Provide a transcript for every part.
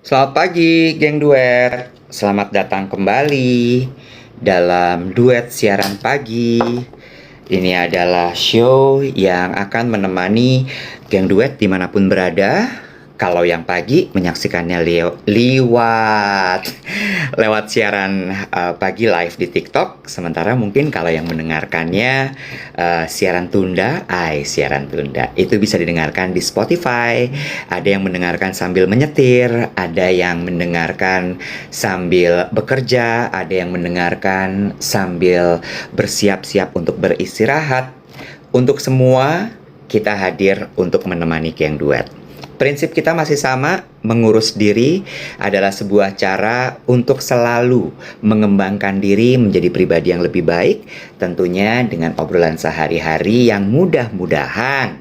Selamat pagi, geng duet. Selamat datang kembali dalam duet siaran pagi. Ini adalah show yang akan menemani geng duet dimanapun berada. Kalau yang pagi menyaksikannya lewat siaran pagi live di TikTok. Sementara mungkin kalau yang mendengarkannya siaran tunda itu bisa didengarkan di Spotify. Ada yang mendengarkan sambil menyetir, ada yang mendengarkan sambil bekerja, ada yang mendengarkan sambil bersiap-siap untuk beristirahat. Untuk semua, kita hadir untuk menemani geng duet. Prinsip kita masih sama, mengurus diri adalah sebuah cara untuk selalu mengembangkan diri menjadi pribadi yang lebih baik, tentunya dengan obrolan sehari-hari yang mudah-mudahan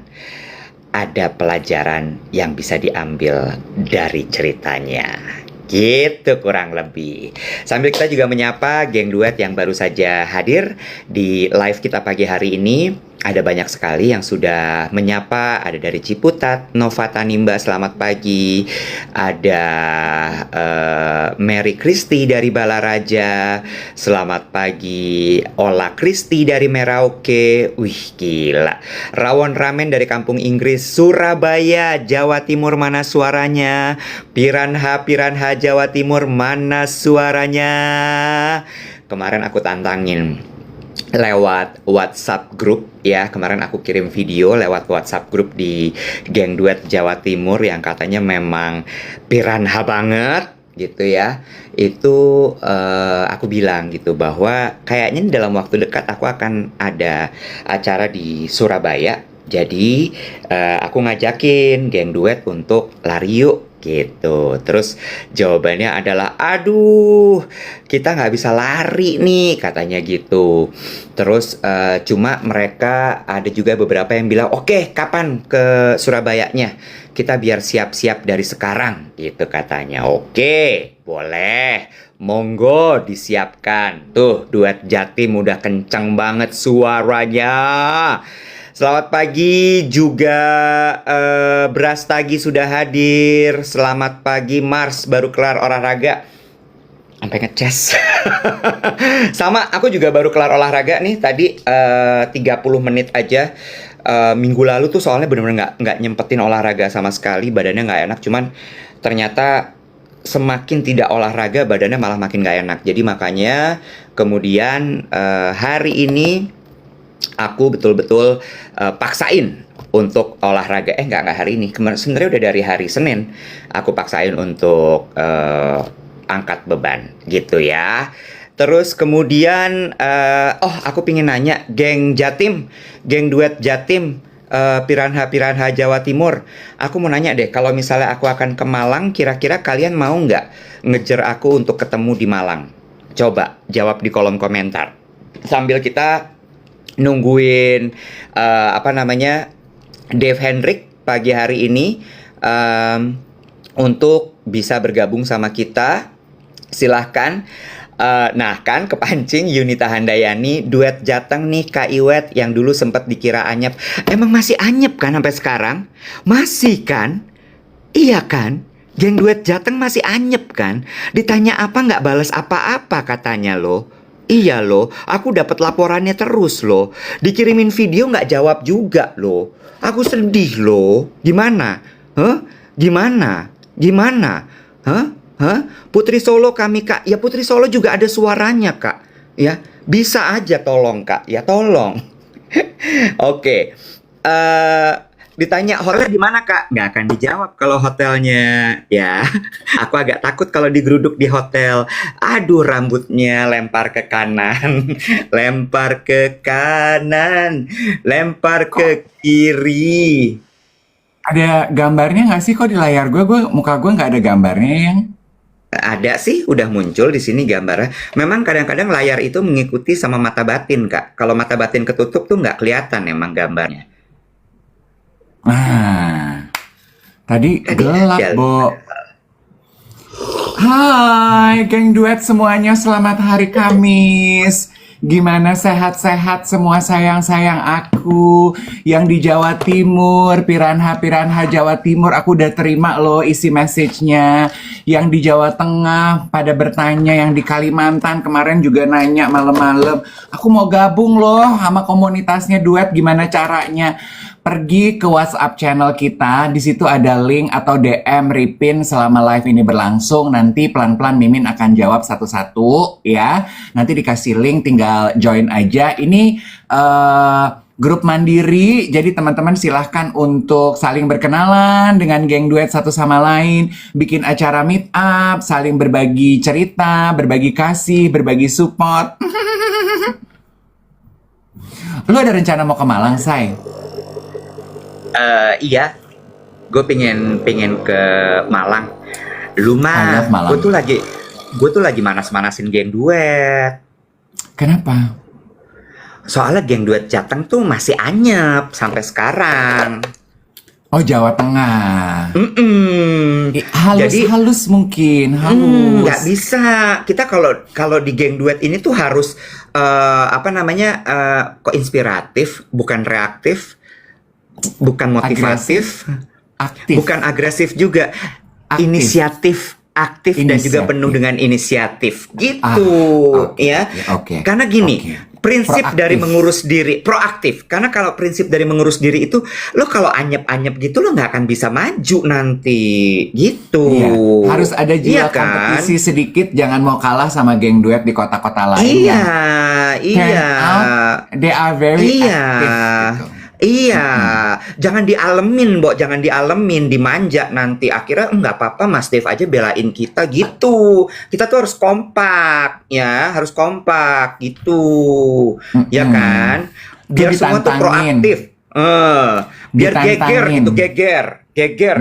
ada pelajaran yang bisa diambil dari ceritanya. Gitu kurang lebih. Sambil kita juga menyapa geng duet yang baru saja hadir di live kita pagi hari ini. Ada banyak sekali yang sudah menyapa. Ada dari Ciputat, Nova Tanimba, selamat pagi. Ada Mary Christy dari Balaraja, selamat pagi. Ola Christy dari Merauke, wih gila. Rawon Ramen dari Kampung Inggris, Surabaya, Jawa Timur, mana suaranya? Piranha Jawa Timur, mana suaranya? Kemarin aku tantangin lewat WhatsApp grup ya. Kemarin aku kirim video lewat WhatsApp grup di geng duet Jawa Timur yang katanya memang piranha banget gitu ya. Itu aku bilang gitu bahwa kayaknya dalam waktu dekat aku akan ada acara di Surabaya. Jadi aku ngajakin geng duet untuk lari yuk gitu. Terus jawabannya adalah, aduh, kita nggak bisa lari nih, katanya gitu. Terus cuma mereka ada juga beberapa yang bilang, oke, kapan ke Surabayanya? Kita biar siap-siap dari sekarang, gitu katanya. Oke, boleh. Monggo disiapkan. Tuh, duet Jatim udah kenceng banget suaranya. Selamat pagi juga Brastagi sudah hadir. Selamat pagi Mars, baru kelar olahraga. Sampai ngeces. Sama, aku juga baru kelar olahraga nih tadi 30 menit aja. Minggu lalu tuh soalnya bener-bener nggak nyempetin olahraga sama sekali, badannya nggak enak. Cuman ternyata semakin tidak olahraga badannya malah makin nggak enak. Jadi makanya kemudian hari ini aku betul-betul paksain untuk olahraga. Nggak hari ini. Sebenarnya udah dari hari Senin. Aku paksain untuk angkat beban gitu ya. Terus kemudian, aku pingin nanya, geng Jatim, geng duet Jatim, Piranha Jawa Timur. Aku mau nanya deh, kalau misalnya aku akan ke Malang, kira-kira kalian mau nggak ngejar aku untuk ketemu di Malang? Coba jawab di kolom komentar. Sambil kita nungguin Dave Hendrik pagi hari ini untuk bisa bergabung sama kita. Silahkan. Nah kan kepancing Yunita Handayani, duet Jateng nih Kak Iwet yang dulu sempat dikira anyep. Emang masih anyep kan sampai sekarang? Masih kan? Iya kan? Geng duet Jateng masih anyep kan? Ditanya apa nggak balas apa-apa katanya loh. Iya loh, aku dapat laporannya terus loh. Dikirimin video nggak jawab juga loh. Aku sedih loh. Gimana? Hah? Gimana? Gimana? Hah? Hah? Putri Solo kami Kak. Ya Putri Solo juga ada suaranya Kak. Ya, bisa aja tolong Kak. Ya tolong. Oke. Ditanya hotel di mana Kak? Nggak akan dijawab kalau hotelnya. Ya, aku agak takut kalau digeruduk di hotel. Aduh, rambutnya lempar ke kanan, lempar ke kanan, lempar ke kiri. Ada gambarnya nggak sih kok di layar gue? Muka gue nggak ada gambarnya yang. Ada sih, udah muncul di sini gambarnya. Memang kadang-kadang layar itu mengikuti sama mata batin, Kak. Kalau mata batin ketutup tuh nggak kelihatan emang gambarnya. Nah, tadi Tadi gelap, ada. Bo. Hai, geng duet semuanya, selamat hari Kamis. Gimana sehat-sehat semua sayang-sayang aku yang di Jawa Timur, Piranha Jawa Timur, aku udah terima loh isi message-nya. Yang di Jawa Tengah pada bertanya, yang di Kalimantan kemarin juga nanya malam-malam. Aku mau gabung loh sama komunitasnya Duet, gimana caranya? Pergi ke WhatsApp channel kita, di situ ada link atau DM Ripin selama live ini berlangsung. Nanti pelan-pelan Mimin akan jawab satu-satu ya. Nanti dikasih link, tinggal join aja. Ini grup mandiri, jadi teman-teman silahkan untuk saling berkenalan dengan geng duet satu sama lain, bikin acara meet up, saling berbagi cerita, berbagi kasih, berbagi support. Lu ada rencana mau ke Malang, Say? Iya, gue pengen ke Malang. Lu I mah, love Malang. gue tuh lagi manas-manasin geng duet. Kenapa? Soalnya geng duet Jateng tuh masih anyep sampai sekarang. Oh, Jawa Tengah. Jadi Halus mungkin, halus. nggak bisa. Kita kalau di geng duet ini tuh harus kok inspiratif, bukan reaktif, bukan motivatif, Aktif. bukan agresif juga, Aktif. inisiatif, aktif dan juga Inisiatif. penuh dengan inisiatif, gitu Oke, ya. oke. Karena gini. Oke. Prinsip Proaktif. dari mengurus diri, proaktif. Karena kalau prinsip dari mengurus diri itu, lo kalau anyep-anyep gitu, lo nggak akan bisa maju nanti, gitu. Iya, harus ada jiwa Iya kan? kompetisi sedikit, jangan mau kalah sama geng duet di kota-kota lain Iya, yang iya. turn out, they are very Iya. active gitu. Iya, jangan dialemin, Mbok, jangan dialemin, dimanja nanti. Akhirnya nggak apa-apa, Mas Dev aja belain kita gitu. Kita tuh harus kompak, ya, harus kompak gitu, ya kan? Biar semua tuh Ditantangin. proaktif. Biar geger Ditantangin. gitu, geger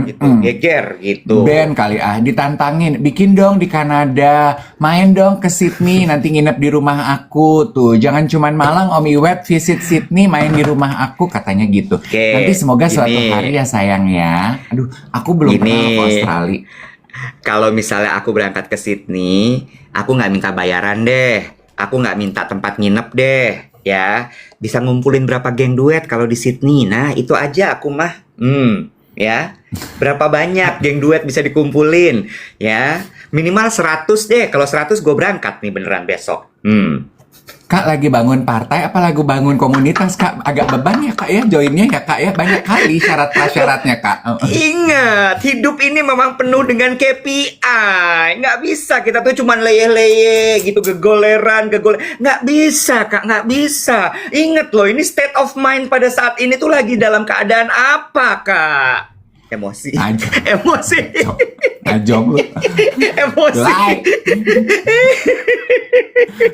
gitu, geger gitu. Ben kali ditantangin, bikin dong di Kanada, main dong ke Sydney, nanti nginep di rumah aku tuh. Jangan cuman Malang, Om Iwet visit Sydney, main di rumah aku, katanya gitu. Oke, Nanti semoga suatu gini. hari ya sayang ya. Aduh, aku belum pernah Gini. ke Australia. Kalau misalnya aku berangkat ke Sydney, aku nggak minta bayaran deh. Aku nggak minta tempat nginep deh, ya. Bisa ngumpulin berapa geng duet kalau di Sydney. Nah, itu aja aku mah. Ya. Berapa banyak geng duet bisa dikumpulin, ya. Minimal 100 deh. Kalau 100 gue berangkat nih beneran besok. Kak lagi bangun partai apa lagi bangun komunitas, Kak? Agak beban ya, Kak ya, joinnya ya, Kak ya. Banyak kali syarat-syaratnya, Kak. Ingat, hidup ini memang penuh dengan KPI. Nggak bisa kita tuh cuman leye-leye gitu, gegoleran. Nggak bisa, Kak, nggak bisa. Ingat loh, ini state of mind pada saat ini tuh lagi dalam keadaan apa, Kak? Emosi. Najong. Emosi. Najong lu. Emosi. Like.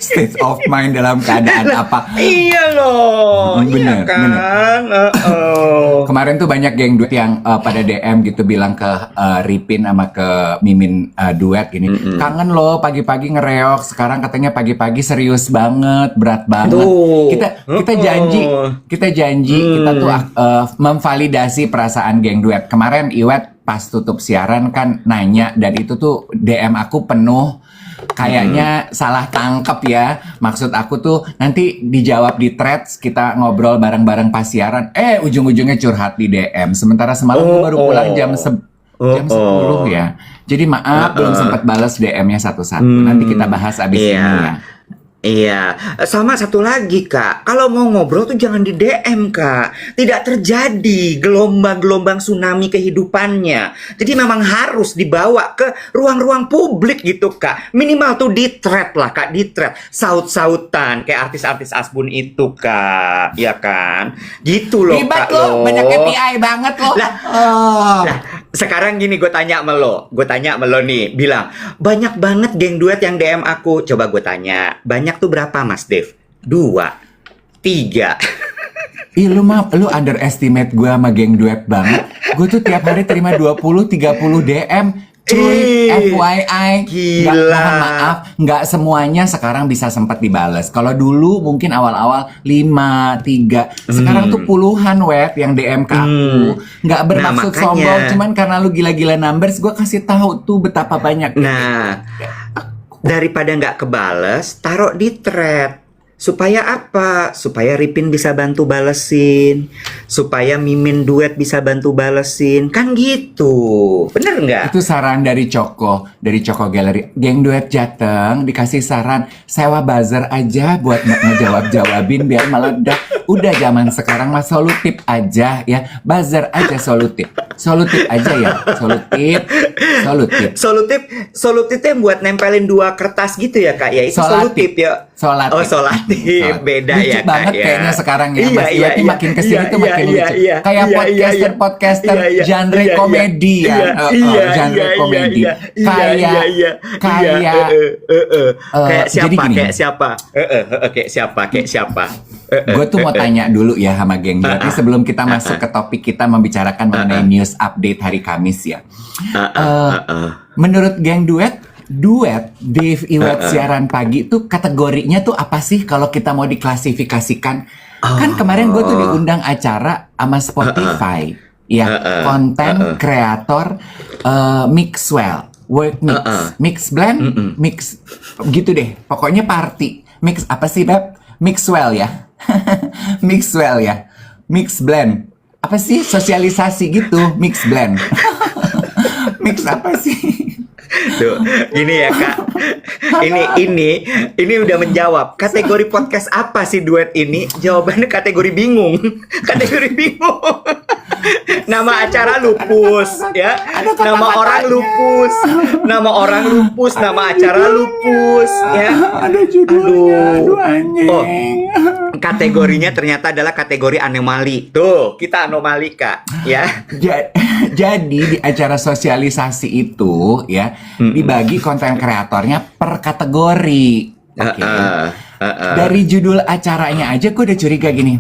State of mind dalam keadaan apa? Iya loh. Bener, Iya kan? Kemarin tuh banyak geng duet yang pada DM gitu bilang ke Ripin sama ke Mimin duet gini. Kangen loh pagi-pagi ngereok. Sekarang katanya pagi-pagi serius banget, berat banget. Tuh. Kita janji kita tuh memvalidasi perasaan geng duet. Kemarin Iwet pas tutup siaran kan nanya, dan itu tuh DM aku penuh. Kayaknya salah tangkep ya. Maksud aku tuh nanti dijawab di threads, kita ngobrol bareng-bareng pas siaran. Ujung-ujungnya curhat di DM. Sementara semalam tuh baru pulang jam 10 ya. Jadi maaf belum sempat balas DM-nya satu-satu. Nanti kita bahas abis ini ya. Iya, sama satu lagi, Kak. Kalau mau ngobrol tuh jangan di DM, Kak. Tidak terjadi gelombang-gelombang tsunami kehidupannya. Jadi memang harus dibawa ke ruang-ruang publik gitu, Kak. Minimal tuh di thread lah, Kak, di thread. Saut-sautan kayak artis-artis Asbun itu, Kak. Iya kan? Gitu loh, Ribet Kak. lo, banyak KPI banget lo. Lah, sekarang gini gue tanya sama lo nih, bilang banyak banget geng duet yang DM aku. Coba gue tanya, banyak tuh berapa, Mas Dev? 2, 3. Ih, lu underestimate gue sama geng duet banget. Gue tuh tiap hari terima 20-30 DM. Cuy, FYI, gila. Mohon maaf, nggak semuanya sekarang bisa sempat dibales. Kalau dulu mungkin awal-awal 5, 3, sekarang tuh puluhan web yang DM ke aku. Nggak bermaksud makanya. sombong, cuman karena lu gila-gila numbers, gue kasih tahu tuh betapa banyak. Nah, daripada nggak kebales, taruh di thread. Supaya apa? Supaya Ripin bisa bantu balesin, supaya Mimin duet bisa bantu balesin, kan gitu. Bener nggak? Itu saran dari Coko Gallery. Geng duet Jateng dikasih saran sewa buzzer aja buat ngejawab-jawabin biar meledak. Udah zaman sekarang mah solutif aja ya. Buzzer aja solutif. Solutif aja ya. Solutif. Solutif yang buat nempelin 2 kertas gitu ya Kak ya. Itu solutif ya. Solatif. Oh, solatif. Beda lucu ya Kak banget ya. kayaknya sekarang ya. Iya, Mas iya, Iwati iya, makin kesini iya, tuh makin iya, lucu. iya, Kayak iya, podcaster iya, iya, genre iya, komedi iya, ya. iya, Genre iya, komedi. iya, iya, iya, Kayak kayak jadi siapa? gini. Kayak siapa? Gue tuh mau tanya dulu ya sama geng duet ini sebelum kita masuk ke topik kita membicarakan mengenai news update hari Kamis ya. Menurut geng duet Dave Iwet siaran pagi tuh kategorinya tuh apa sih kalau kita mau diklasifikasikan? Kan kemarin gue tuh diundang acara sama Spotify ya, konten kreator Mixwell, work mix blend, mix gitu deh. Pokoknya party mix apa sih Beb? Mixwell ya. Mixwell ya. Mix blend. Apa sih sosialisasi gitu, mix blend. Mix apa sih? Tuh, ini ya Kak. Ini udah menjawab. Kategori podcast apa sih duet ini? Jawabannya kategori bingung. Kategori bingung. Nama acara lupus ya. Nama orang lupus. Nama orang lupus, nama acara lupus ya. Ada judulnya. Aduh anjing. Oh, kategorinya ternyata adalah kategori anomali. Tuh, kita anomali Kak ya. Jadi di acara sosialisasi itu ya dibagi konten kreatornya per kategori. Oke. Dari judul acaranya aja gue udah curiga gini.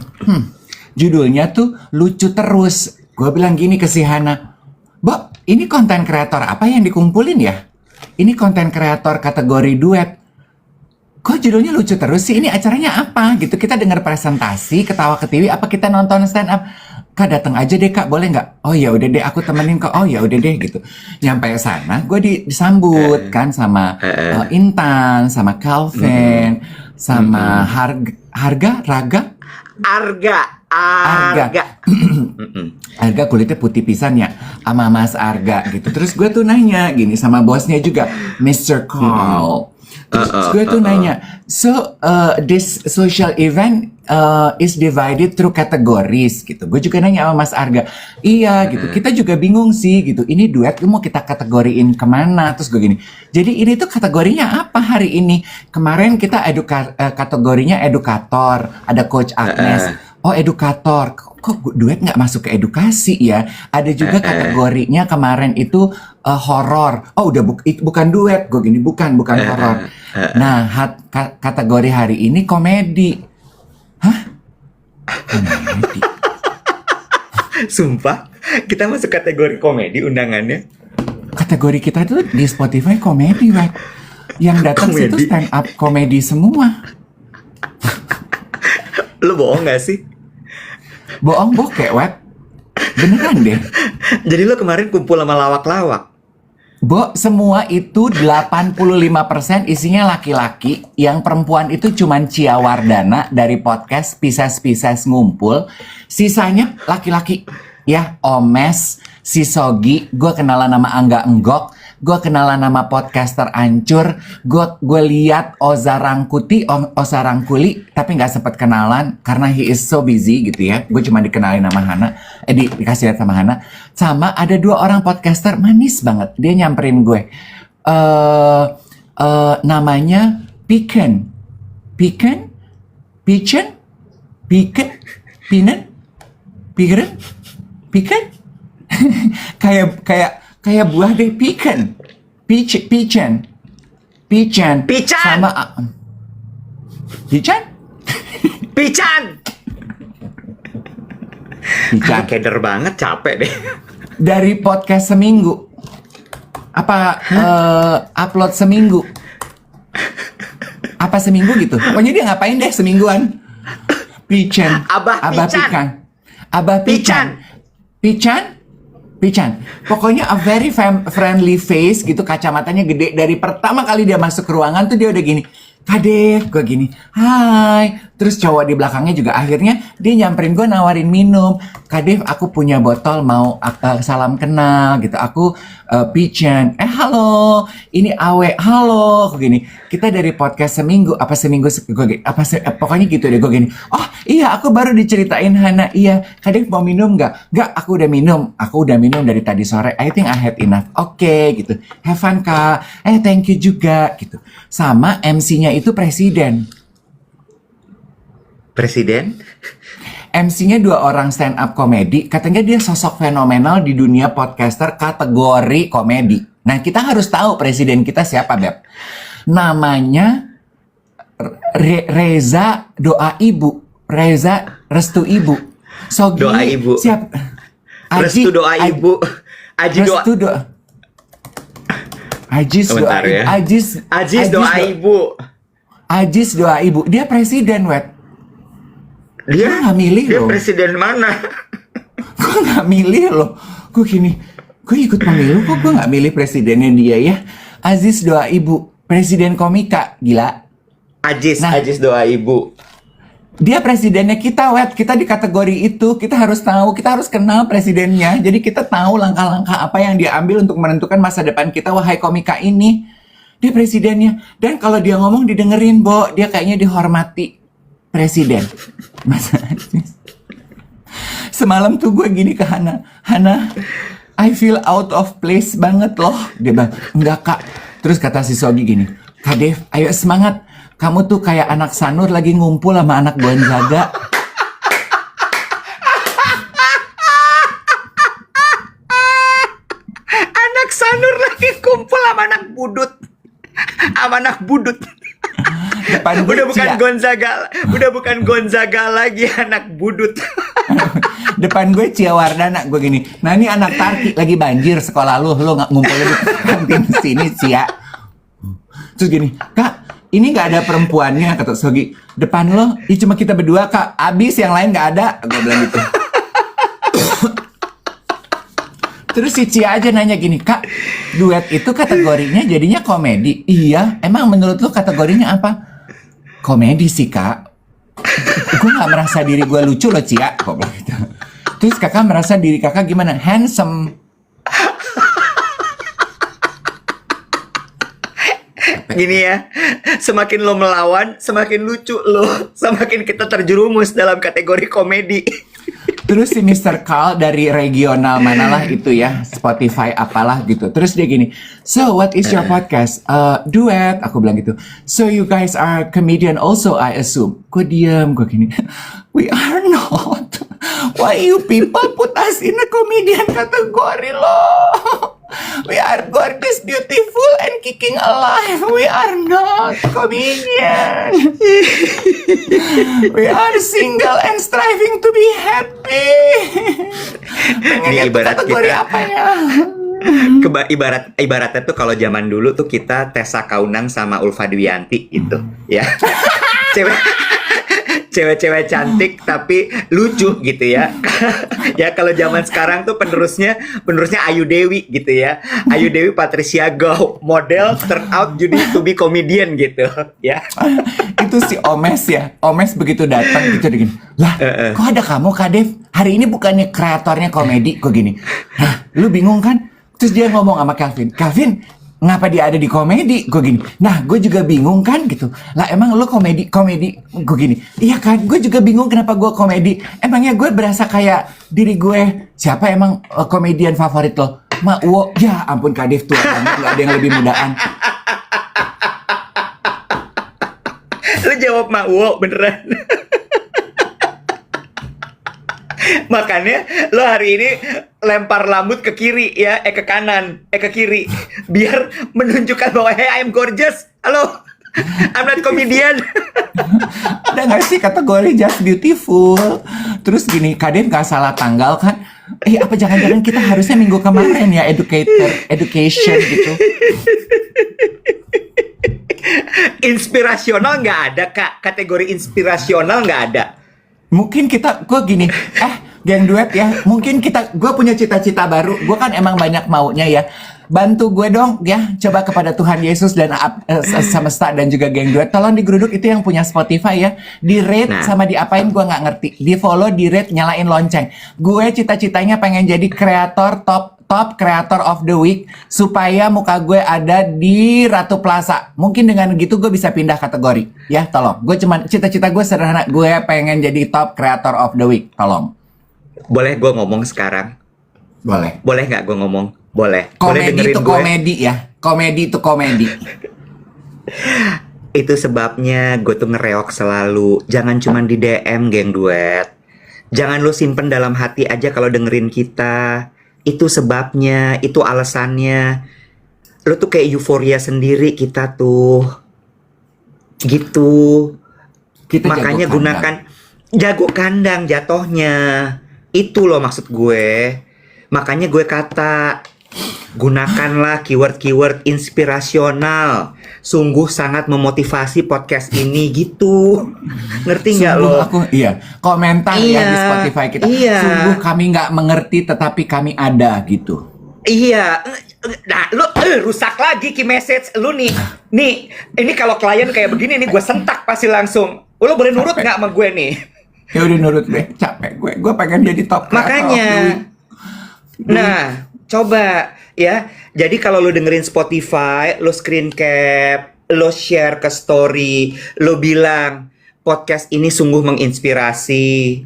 Judulnya tuh lucu terus. Gue bilang gini ke si Hana, Bo, ini konten kreator apa yang dikumpulin ya? Ini konten kreator kategori duet. Kok judulnya lucu terus sih? Ini acaranya apa? Gitu kita dengar presentasi, ketawa ketiwi, apa kita nonton stand up? Kak datang aja deh Kak, boleh nggak? Oh ya udah deh, aku temenin kok. Oh ya udah deh gitu. Nyampe sana, gue disambut kan sama Intan, sama Calvin, sama Arga. Arga kulitnya putih pisan ya, sama Mas Arga gitu. Terus gue tuh nanya gini sama bosnya juga, Mr. Carl. Terus gue tuh nanya, so this social event is divided through categories gitu. Gue juga nanya sama Mas Arga, iya gitu. Kita juga bingung sih gitu. Ini duet mau kita kategoriin kemana? Terus gue gini, jadi ini tuh kategorinya apa hari ini? Kemarin kita kategorinya edukator, ada Coach Agnes. Oh edukator, kok duet nggak masuk ke edukasi ya? Ada juga kategorinya kemarin itu horor. Oh udah bukan duet, gue gini bukan horor. Nah kategori hari ini komedi. Hah? Komedi? Sumpah, kita masuk kategori komedi undangannya. Kategori kita tuh di Spotify komedi, Wak. Yang datang situ stand up komedi semua. Lo bohong gak sih? Bohong bokeh, Wak. Beneran deh. Jadi lo kemarin kumpul sama lawak-lawak? Semua itu 85% isinya laki-laki. Yang perempuan itu cuman Cia Wardana dari podcast Pisces ngumpul. Sisanya laki-laki. Ya, Omes, si Sogi, gue kenalan nama Angga Enggok, gue kenalan nama podcaster Ancur, gue lihat Oza Rangkuli, tapi nggak sempet kenalan karena he is so busy gitu ya. Gue cuma dikenalin nama Hana, dikasih lihat sama Hana. Sama ada 2 orang podcaster manis banget, dia nyamperin gue. Namanya Piken, kayak buah deh, pican sama pican. Keder banget, capek deh. Dari podcast seminggu upload seminggu gitu, pokoknya dia ngapain deh semingguan. Abah Pican. Pokoknya a very friendly face gitu, kacamatanya gede. Dari pertama kali dia masuk ke ruangan tuh dia udah gini, Kadef, gue gini, hai. Terus cowok di belakangnya juga akhirnya dia nyamperin gue nawarin minum. Kadef, aku punya botol mau salam kenal gitu. Aku Pichen, halo, ini Awe, halo. Gue gini, kita dari podcast seminggu, pokoknya gitu deh gue gini. Oh iya, aku baru diceritain Hana, iya. Kadef mau minum nggak? Nggak, aku udah minum dari tadi sore. I think I had enough. Oke, gitu. Have fun kak. Thank you juga gitu. Sama MC-nya itu presiden. MC-nya 2 orang stand up komedi, katanya dia sosok fenomenal di dunia podcaster kategori komedi. Nah, kita harus tahu presiden kita siapa, Beb. Namanya Reza Doa Ibu, Reza Restu Ibu. Sogi Doa Ibu. Siap. Restu Doa Ibu. Aji Doa. Restu Doa. Ajis Doa Ibu. Ya. Ajis Doa Ibu. Ajis Doa Ibu. Dia presiden, Wet. Dia nggak milih dia loh. presiden mana? Gue nggak milih loh. Gue ikut pemilu kok gue nggak milih presidennya dia ya. Aziz Doa Ibu, presiden komika, gila. Ajis Doa Ibu. Dia presidennya kita, Wet. Kita di kategori itu, kita harus tahu, kita harus kenal presidennya. Jadi kita tahu langkah-langkah apa yang dia ambil untuk menentukan masa depan kita, wahai komika ini. Dia presidennya. Dan kalau dia ngomong didengerin, Bo. Dia kayaknya dihormati. Presiden. Masa semalam tuh gue gini ke Hana, I feel out of place banget loh. Dia bilang, enggak kak. Terus kata si Sogi gini, Kak Dev, ayo semangat. Kamu tuh kayak anak Sanur lagi ngumpul sama anak Gonzaga. Anak Sanur lagi kumpul sama anak budut. Depan gue udah bukan Gonzaga lagi, anak budut. Depan gue Cia Wardana, gue gini. Nah ini anak Tarki lagi banjir sekolah lu nggak ngumpulin di kantin sini Cia. Terus gini, kak, ini nggak ada perempuannya, kata Sogi. Depan lo, cuma kita berdua kak. Abis yang lain nggak ada, gue bilang gitu. Terus si Cia aja nanya gini, kak, duet itu kategorinya jadinya komedi? Iya, emang menurut lo kategorinya apa? Komedi sih kak. Gue gak merasa diri gue lucu loh Cia, kok bilang gitu. Terus kakak merasa diri kakak gimana? Handsome. Gini ya, semakin lo melawan, semakin lucu lo, semakin kita terjerumus dalam kategori komedi. Terus si Mr. Carl dari regional manalah itu ya, Spotify apalah gitu. Terus dia gini, so what is your podcast? Duet, aku bilang gitu. So you guys are comedian also, I assume. Gue diam, gue gini. We are not. Why you people put us in a comedian category loh? We are gorgeous, beautiful, and kicking alive. We are not comedian. We are single and striving to be happy. Ini ibarat kategori kita apa ya? ibaratnya tuh kalau zaman dulu tuh kita Tessa Kaunang sama Ulfa Dwiyanti gitu ya. Cewek-cewek cantik tapi lucu gitu ya. Ya kalau zaman sekarang tuh penerusnya Ayu Dewi gitu ya. Ayu Dewi Patricia Gow, model turn out to be comedian gitu ya. Itu si Omes ya. Omes begitu datang gitu gini. Lah, kok ada kamu Kak Dev? Hari ini bukannya kreatornya komedi kok gini. Hah, lu bingung kan? Terus dia ngomong sama Calvin, ngapa dia ada di komedi? Gue gini, nah gue juga bingung kan gitu. Lah emang lu komedi? Gue gini, iya kan, gue juga bingung kenapa gue komedi. Emangnya gue berasa kayak diri gue. Siapa emang komedian favorit lo? Ma Uwo. Ya ampun Kak Dev, tua banget, gak ada yang lebih mudaan. Lu jawab Ma Uwo beneran. Makanya lo hari ini lempar lambut ke kiri ya, ke kanan, ke kiri, biar menunjukkan bahwa hey I'm gorgeous, halo, I'm not comedian. Ada nggak sih kategori just beautiful? Terus gini, Kak Dev nggak salah tanggal kan? Apa jangan-jangan kita harusnya minggu kemarin ya education gitu? Inspirasional nggak ada kak, kategori inspirasional nggak ada. Mungkin gue gini, geng duet ya, mungkin gue punya cita-cita baru. Gue kan emang banyak maunya ya. bantu gue dong ya, coba kepada Tuhan Yesus dan semesta dan juga geng duet, tolong digeruduk itu yang punya Spotify ya, di rate Nah. sama diapain gue nggak ngerti, di follow, di rate, nyalain lonceng. Gue cita-citanya pengen jadi kreator top creator of the week supaya muka gue ada di Ratu Plaza. Mungkin dengan gitu gue bisa pindah kategori ya, tolong. Gue cuman cita-cita gue sederhana, gue pengen jadi top creator of the week, tolong. Boleh gue ngomong sekarang? Boleh. Boleh nggak gue ngomong? Boleh. Boleh Komedi dengerin itu gue? komedi ya. Komedi itu komedi. Itu sebabnya gue tuh ngereok selalu. Jangan cuman di DM geng duet. Jangan lo simpen dalam hati aja kalau dengerin kita. Itu sebabnya, itu alasannya. Lo tuh kayak euforia sendiri kita tuh. Gitu. Kita Makanya jago kandang. gunakan jago kandang jatohnya. Itu loh maksud gue. Makanya gue kata gunakanlah keyword-keyword inspirasional. Sungguh sangat memotivasi podcast ini gitu. Ngerti nggak Sungguh lo? aku iya komentar ya di Iya, Spotify kita. iya. Sungguh kami nggak mengerti tetapi kami ada gitu. Iya. Nah, lu rusak lagi key message lu nih. Nih, ini kalau klien kayak begini nih gue sentak pasti langsung. Lu boleh nurut nggak sama gue nih? Ya udah nurut deh, capek gue. Gue pengen jadi top creator of the Makanya. week. Nah, coba ya. Jadi kalau lo dengerin Spotify, lo screen cap, lo share ke story, lo bilang podcast ini sungguh menginspirasi.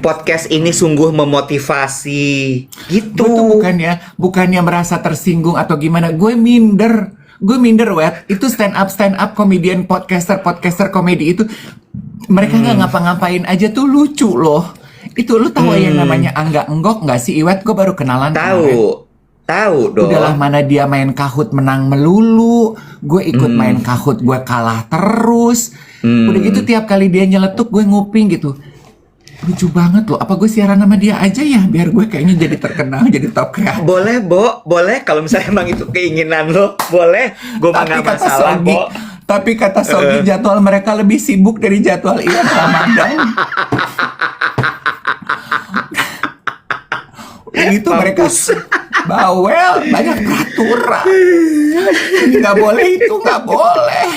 Podcast ini sungguh memotivasi. Gitu. Gue tuh bukannya merasa tersinggung atau gimana. Gue minder, Wet. Itu stand up komedian, podcaster komedi itu mereka nggak ngapa-ngapain aja tuh lucu loh. Itu lu tahu yang namanya Angga Enggok nggak sih, Iwet? Gue baru kenalan kemarin. Tahu dong. Udahlah, mana dia main Kahoot menang melulu, gue ikut main Kahoot, gue kalah terus. Udah gitu tiap kali dia nyeletuk gue nguping gitu. Lucu banget loh. Apa gue siaran sama dia aja ya biar gue kayaknya jadi terkenal, jadi top kreator. Boleh, Bo. Boleh kalau misalnya emang itu keinginan lo. Boleh. Gue mah nggak masalah, Bo. Tapi kata Sogi jadwal mereka lebih sibuk dari jadwal Iwan Ramadan. Itu mereka bawel, banyak peraturan. Ini nggak boleh, itu nggak boleh.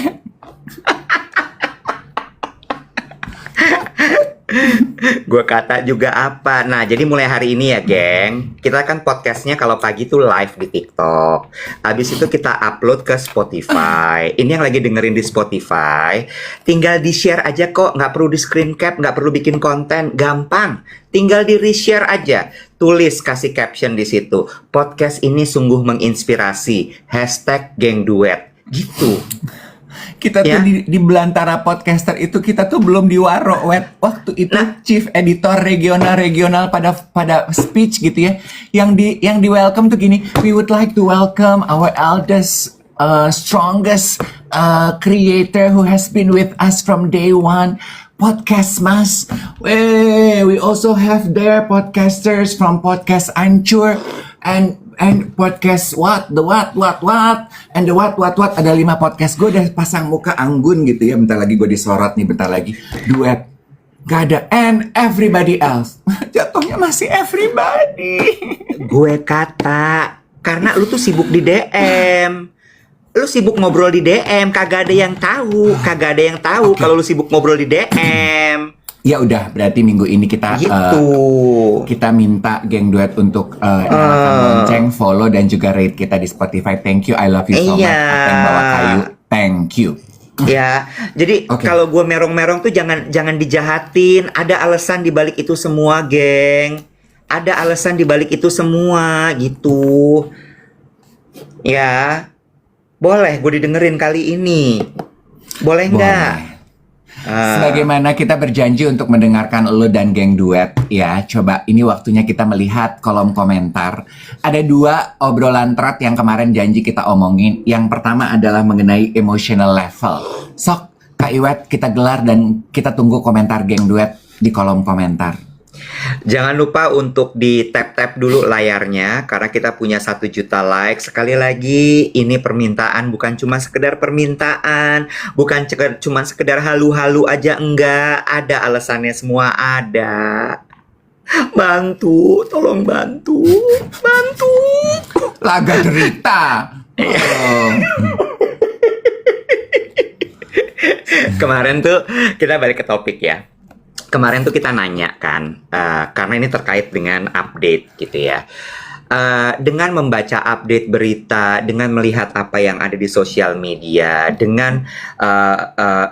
Gue kata juga apa. Nah, jadi mulai hari ini ya, geng. Kita kan podcastnya kalau pagi tuh live di TikTok. Abis itu kita upload ke Spotify. Ini yang lagi dengerin di Spotify, tinggal di-share aja kok. Nggak perlu di screen cap, nggak perlu bikin konten. Gampang. Tinggal di reshare aja. Tulis, kasih caption di situ. Podcast ini sungguh menginspirasi. #geng duet. Gitu. Kita tuh di belantara podcaster itu kita tuh belum diwaro, Wet. Waktu itu chief editor regional pada speech gitu ya. Yang di welcome tuh gini, we would like to welcome our eldest strongest creator who has been with us from day one. Podcast Mas. We also have their podcasters from podcast Ancur and podcast and the what ada 5 podcast. Gue udah pasang muka anggun gitu ya, bentar lagi gue disorot nih, bentar lagi duet gak ada and everybody else. Jatuhnya masih everybody. Gue kata karena lu tuh sibuk di DM. Lu sibuk ngobrol di DM, kagak ada yang tahu Okay. kalau lu sibuk ngobrol di DM. Ya udah, berarti minggu ini kita Gitu. kita minta geng duet untuk nyalakan lonceng, follow dan juga rate kita di Spotify. Thank you, I love you so much. Iya. Apa yang bawa kayu, thank you. Ya, jadi Oke. kalau gue merong-merong tuh jangan dijahatin. Ada alasan di balik itu semua, geng. Ada alasan di balik itu semua, gitu. Ya, boleh gue didengerin kali ini. Boleh nggak? Boleh. Sebagaimana kita berjanji untuk mendengarkan lo dan geng duet, ya coba ini waktunya kita melihat kolom komentar. Ada 2 obrolan terat yang kemarin janji kita omongin. Yang pertama adalah mengenai emotional level. Sok, Kak Iwet, kita gelar dan kita tunggu komentar geng duet di kolom komentar. Jangan lupa untuk di tap-tap dulu layarnya karena kita punya 1 juta like. Sekali lagi, ini permintaan, bukan cuma sekedar permintaan, bukan cuma sekedar halu-halu aja, enggak. Ada alasannya semua, ada. Bantu, tolong bantu, bantu. Laga derita. Oh. Kemarin tuh kita balik ke topik ya. Kemarin tuh kita nanya kan, karena ini terkait dengan update gitu ya. Dengan membaca update berita, dengan melihat apa yang ada di sosial media, dengan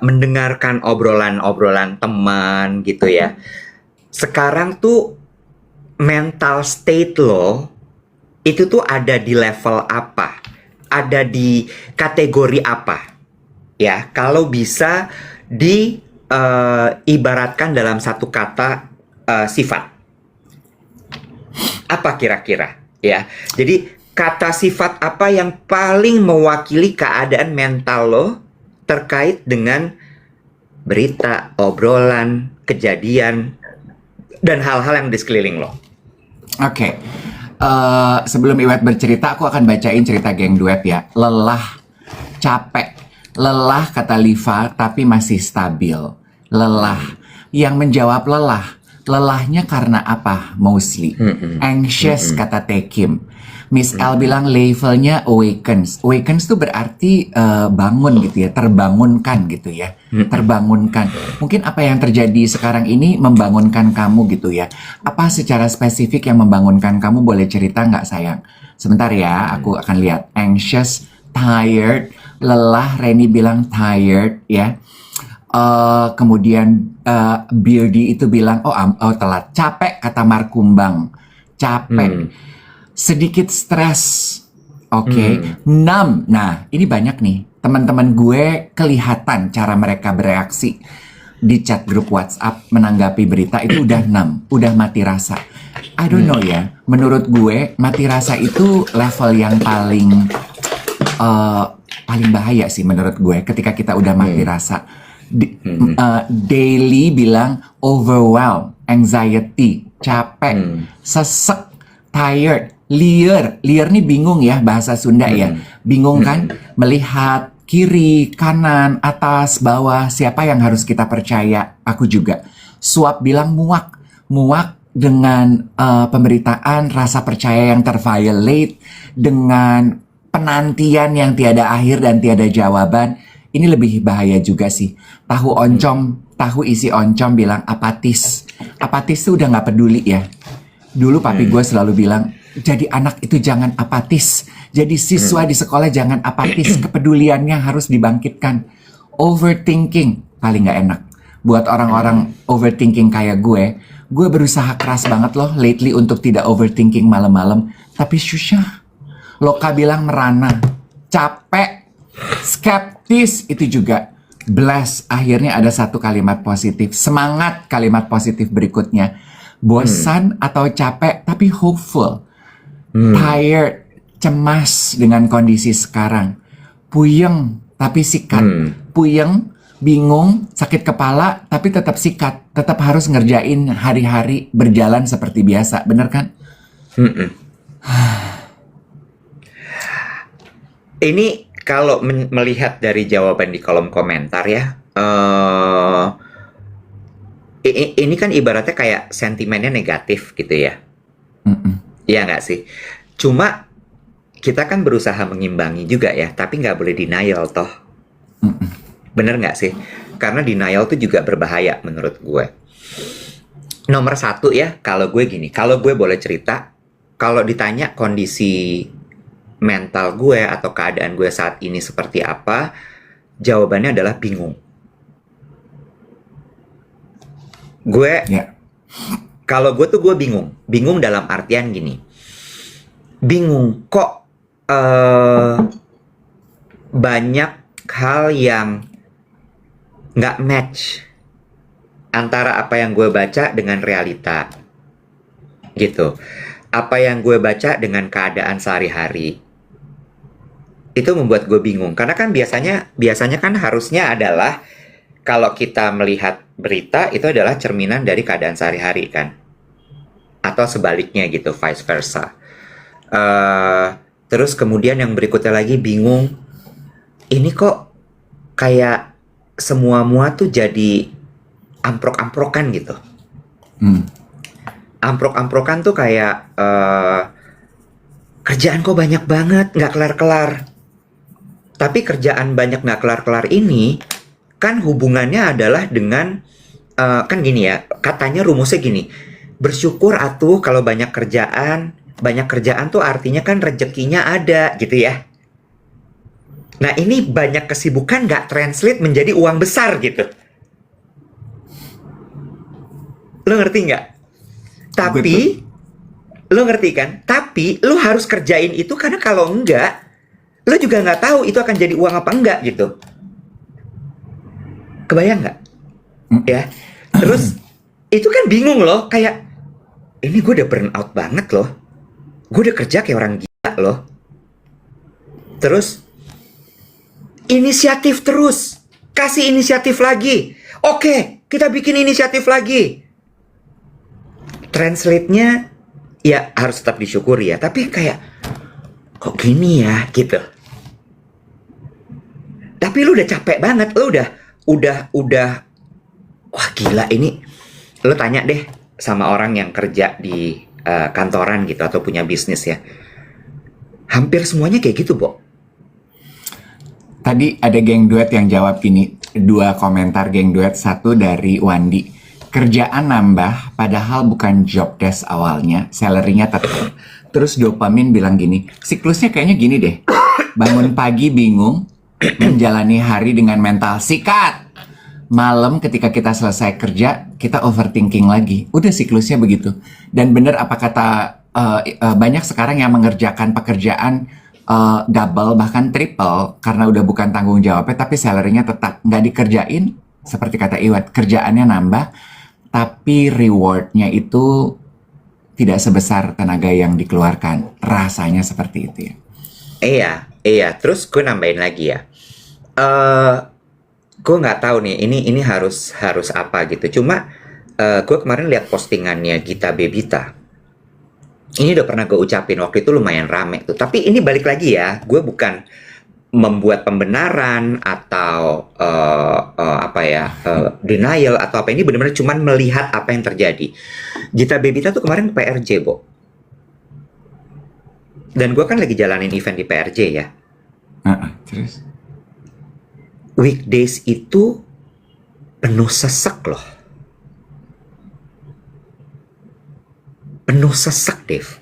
mendengarkan obrolan-obrolan teman gitu ya. Sekarang tuh mental state lo itu tuh ada di level apa? Ada di kategori apa? Ya, kalau bisa ibaratkan dalam satu kata sifat. Apa kira-kira? Ya, jadi kata sifat apa yang paling mewakili keadaan mental lo terkait dengan berita, obrolan, kejadian, dan hal-hal yang di sekeliling lo? Oke. Sebelum Iwet bercerita, aku akan bacain cerita geng duet ya. Lelah, capek. Lelah kata Liva, tapi masih stabil. Lelah. Yang menjawab lelah. Lelahnya karena apa? Mostly. Anxious kata Tekim. Miss L bilang levelnya awakens. Awakens tuh berarti bangun gitu ya, terbangunkan gitu ya, terbangunkan. Mungkin apa yang terjadi sekarang ini membangunkan kamu gitu ya. Apa secara spesifik yang membangunkan kamu, boleh cerita nggak sayang? Sebentar ya, aku akan lihat. Anxious, tired, lelah. Reni bilang tired ya. Kemudian Beardy itu bilang oh telat. Capek kata Markumbang. Capek. Sedikit stres, oke. Numb. Nah, ini banyak nih teman-teman gue, kelihatan cara mereka bereaksi di chat grup WhatsApp menanggapi berita itu udah numb, udah mati rasa. I don't know ya. Menurut gue mati rasa itu level yang paling bahaya sih menurut gue. Ketika kita udah mati rasa. Daily bilang overwhelmed, anxiety, capek, sesek, tired. Liar nih bingung ya, bahasa Sunda ya. Bingung kan? Melihat kiri, kanan, atas, bawah, siapa yang harus kita percaya? Aku juga. Suap bilang muak. Muak dengan pemberitaan, rasa percaya yang terviolate, dengan penantian yang tiada akhir dan tiada jawaban. Ini lebih bahaya juga sih. Tahu isi oncom bilang apatis. Apatis tuh udah gak peduli ya. Dulu papi gue selalu bilang, jadi anak itu jangan apatis. Jadi siswa di sekolah jangan apatis. Kepeduliannya harus dibangkitkan. Overthinking paling gak enak. Buat orang-orang overthinking kayak gue berusaha keras banget loh lately untuk tidak overthinking malam-malam. Tapi susah. Loka bilang merana. Capek. Skeptis itu juga. Bless. Akhirnya ada satu kalimat positif. Semangat kalimat positif berikutnya. Bosan atau capek tapi hopeful. Tired, cemas dengan kondisi sekarang. Puyeng, tapi sikat. Puyeng, bingung, sakit kepala, tapi tetap sikat. Tetap harus ngerjain hari-hari berjalan seperti biasa. Bener kan? Ini kalau melihat dari jawaban di kolom komentar ya, ini kan ibaratnya kayak sentimennya negatif gitu ya. Iya nggak sih? Cuma kita kan berusaha mengimbangi juga ya, tapi nggak boleh denial toh. Bener nggak sih? Karena denial tuh juga berbahaya menurut gue. Nomor satu ya, kalau gue gini, kalau gue boleh cerita, kalau ditanya kondisi mental gue atau keadaan gue saat ini seperti apa, jawabannya adalah bingung. Kalau gue tuh gue bingung dalam artian gini, bingung kok banyak hal yang nggak match antara apa yang gue baca dengan realita, gitu. Apa yang gue baca dengan keadaan sehari-hari, itu membuat gue bingung. Karena kan biasanya kan harusnya adalah kalau kita melihat berita itu adalah cerminan dari keadaan sehari-hari kan, atau sebaliknya gitu, vice versa. Terus kemudian yang berikutnya lagi bingung, ini kok kayak semua tuh jadi amprok-amprokan gitu. amprok-amprokan tuh kayak kerjaan kok banyak banget, nggak kelar-kelar. Tapi kerjaan banyak nggak kelar-kelar ini kan hubungannya adalah dengan kan gini ya, katanya rumusnya gini, bersyukur atuh kalau banyak kerjaan. Banyak kerjaan tuh artinya kan rezekinya ada gitu ya. Nah ini banyak kesibukan nggak translate menjadi uang besar gitu. Lo ngerti nggak? Tapi, lo ngerti kan? Tapi lo harus kerjain itu karena kalau enggak, lo juga nggak tahu itu akan jadi uang apa enggak gitu. Kebayang nggak? Ya. Terus itu kan bingung loh, kayak ini gue udah burn out banget loh. Gue udah kerja kayak orang gila loh. Terus inisiatif terus. Kasih inisiatif lagi. Oke, kita bikin inisiatif lagi. Translate-nya ya harus tetap disyukuri ya. Tapi kayak kok gini ya gitu. Tapi lu udah capek banget. Lu udah wah gila ini. Lu tanya deh sama orang yang kerja di kantoran gitu atau punya bisnis ya. Hampir semuanya kayak gitu, Bo. Tadi ada geng duet yang jawab gini, 2 komentar geng duet, satu dari Wandi. Kerjaan nambah, padahal bukan job desk awalnya, salary-nya tetap. Terus dopamin bilang gini, siklusnya kayaknya gini deh. Bangun pagi bingung, menjalani hari dengan mental sikat. Malam ketika kita selesai kerja, kita overthinking lagi. Udah siklusnya begitu. Dan bener apa kata banyak sekarang yang mengerjakan pekerjaan double bahkan triple karena udah bukan tanggung jawabnya, tapi salary-nya tetap nggak dikerjain. Seperti kata Iwat, kerjaannya nambah, tapi reward-nya itu tidak sebesar tenaga yang dikeluarkan. Rasanya seperti itu ya. Iya. Terus gue nambahin lagi ya. Gue nggak tahu nih ini harus apa gitu. Cuma gue kemarin lihat postingannya Gita Bebita. Ini udah pernah gue ucapin waktu itu, lumayan rame tuh. Tapi ini balik lagi ya, gue bukan membuat pembenaran atau denial atau apa. Ini benar-benar cuman melihat apa yang terjadi. Gita Bebita tuh kemarin ke PRJ, Bo. Dan gue kan lagi jalanin event di PRJ ya. Terus? Weekdays itu penuh sesek loh. Penuh sesek, Dev.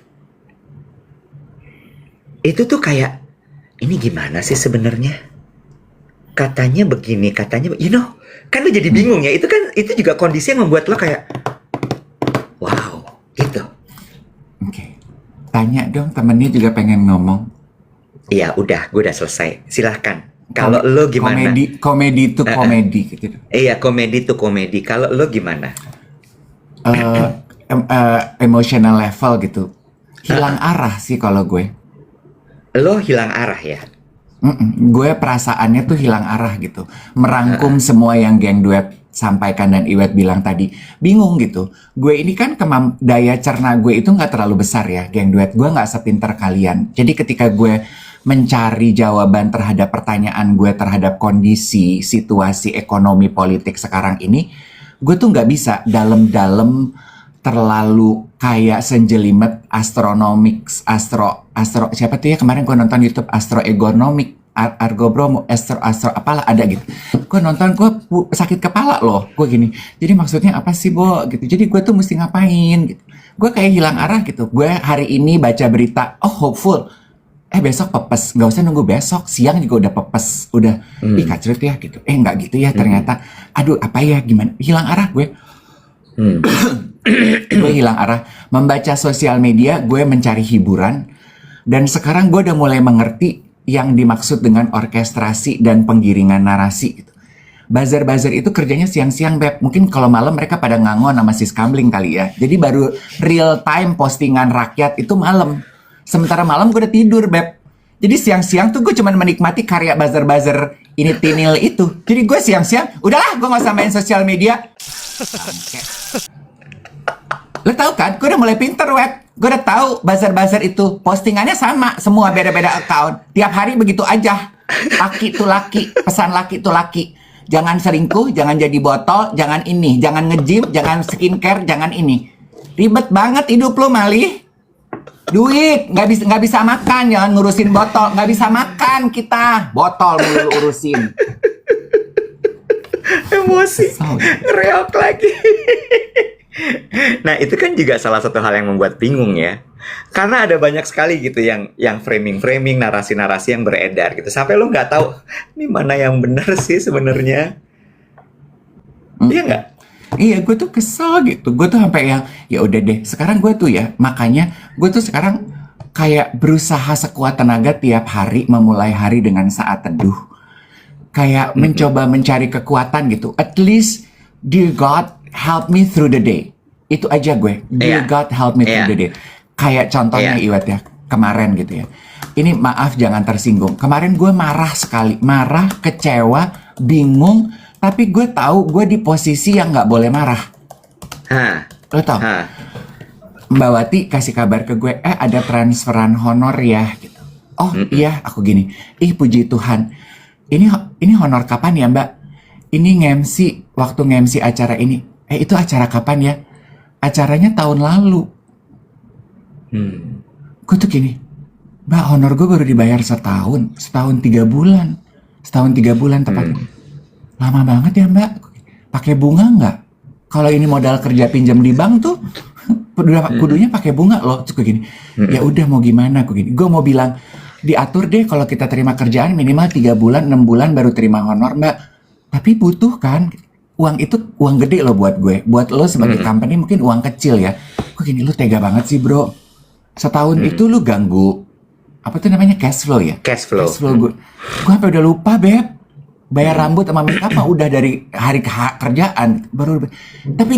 Itu tuh kayak, ini gimana sih sebenarnya? Katanya begini, katanya, kan lo jadi bingung ya. Itu juga kondisi yang membuat lo kayak, wow, gitu. Oke. Tanya dong, temennya juga pengen ngomong. Iya, gue udah selesai. Silahkan. Kalau lo gimana? Komedi itu komedi gitu. Iya, komedi itu komedi. Kalau lo gimana? Emotional level gitu. Hilang arah sih kalau gue. Lo hilang arah ya? Gue perasaannya tuh hilang arah gitu. Merangkum semua yang geng duet sampaikan dan Iwet bilang tadi. Bingung gitu. Gue ini kan daya cerna gue itu nggak terlalu besar ya. Geng duet gue nggak sepinter kalian. Jadi ketika gue mencari jawaban terhadap pertanyaan gue terhadap kondisi, situasi ekonomi politik sekarang ini, gue tuh nggak bisa dalam-dalam terlalu kayak senjelimet astronomics, astro siapa tuh ya kemarin gue nonton YouTube astroeconomic, Argo Bromo, astro apalah ada gitu. Gue nonton, gue sakit kepala loh, gue gini. Jadi maksudnya apa sih, Bo? Gitu. Jadi gue tuh mesti ngapain gitu. Gue kayak hilang arah gitu. Gue hari ini baca berita, oh hopeful. Besok pepes, nggak usah nunggu besok, siang juga udah pepes, udah kacrut ya gitu. Nggak gitu ya ternyata. Aduh apa ya, gimana? Hilang arah gue. Gue hilang arah. Membaca sosial media, gue mencari hiburan. Dan sekarang gue udah mulai mengerti yang dimaksud dengan orkestrasi dan penggiringan narasi gitu. Buzzer-buzzer itu kerjanya siang-siang, Beb. Mungkin kalau malam mereka pada ngangon sama sis Kambling kali ya. Jadi baru real time postingan rakyat itu malam. Sementara malam gue udah tidur, Beb. Jadi siang-siang tuh gue cuma menikmati karya buzzer-buzzer ini tinil itu. Jadi gue siang-siang, udahlah gue gak usah main sosial media. Lo tau kan, gue udah mulai pinter, Web. Gue udah tahu buzzer-buzzer itu postingannya sama, semua beda-beda account. Tiap hari begitu aja. Laki tuh laki, pesan laki tuh laki. Jangan selingkuh, jangan jadi botol, jangan ini, jangan nge-gym, jangan skincare, jangan ini. Ribet banget hidup lo, Mali. Duit, nggak bisa makan, jangan ngurusin botol. Nggak bisa makan kita, botol mulu urusin. Emosi, Kesel. reok lagi. Nah, itu kan juga salah satu hal yang membuat bingung ya. Karena ada banyak sekali gitu yang framing-framing, narasi-narasi yang beredar gitu. Sampai lo nggak tahu ini mana yang benar sih sebenarnya. Iya nggak? Iya, gue tuh kesel gitu. Gue tuh sampai yang ya udah deh. Sekarang gue tuh ya, makanya gue tuh sekarang kayak berusaha sekuat tenaga tiap hari memulai hari dengan saat teduh. Kayak mencoba mencari kekuatan gitu. At least, dear God, help me through the day. Itu aja gue. Dear Iya. God, help me through Iya. the day. Kayak contohnya Iya. Iwet ya, kemarin gitu ya. Ini maaf jangan tersinggung. Kemarin gue marah sekali. Marah, kecewa, bingung. Tapi gue tahu gue di posisi yang nggak boleh marah. Hah. Lo tau? Hah. Mbak Wati kasih kabar ke gue, ada transferan honor ya gitu. Oh iya, aku gini. Ih puji Tuhan. Ini honor kapan ya Mbak? Ini nge-MC, waktu nge-MC acara ini. Itu acara kapan ya? Acaranya tahun lalu. Gue tuh gini, Mbak honor gue baru dibayar setahun 3 bulan. Setahun 3 bulan tepatnya. Lama banget ya Mbak. Pakai bunga nggak? Kalau ini modal kerja pinjam di bank tuh kudunya pakai bunga loh. Terus gue gini, ya udah mau gimana? Gue mau bilang diatur deh kalau kita terima kerjaan minimal 3 bulan, 6 bulan baru terima honor Mbak. Tapi butuh kan? Uang itu uang gede loh buat gue. Buat lo sebagai company mungkin uang kecil ya. Gue gini, lu tega banget sih bro. Setahun itu lu ganggu apa tuh namanya cash flow ya? Cash flow. Gue sampai udah lupa Beb. Bayar rambut sama make up mah udah dari hari kerjaan baru. Tapi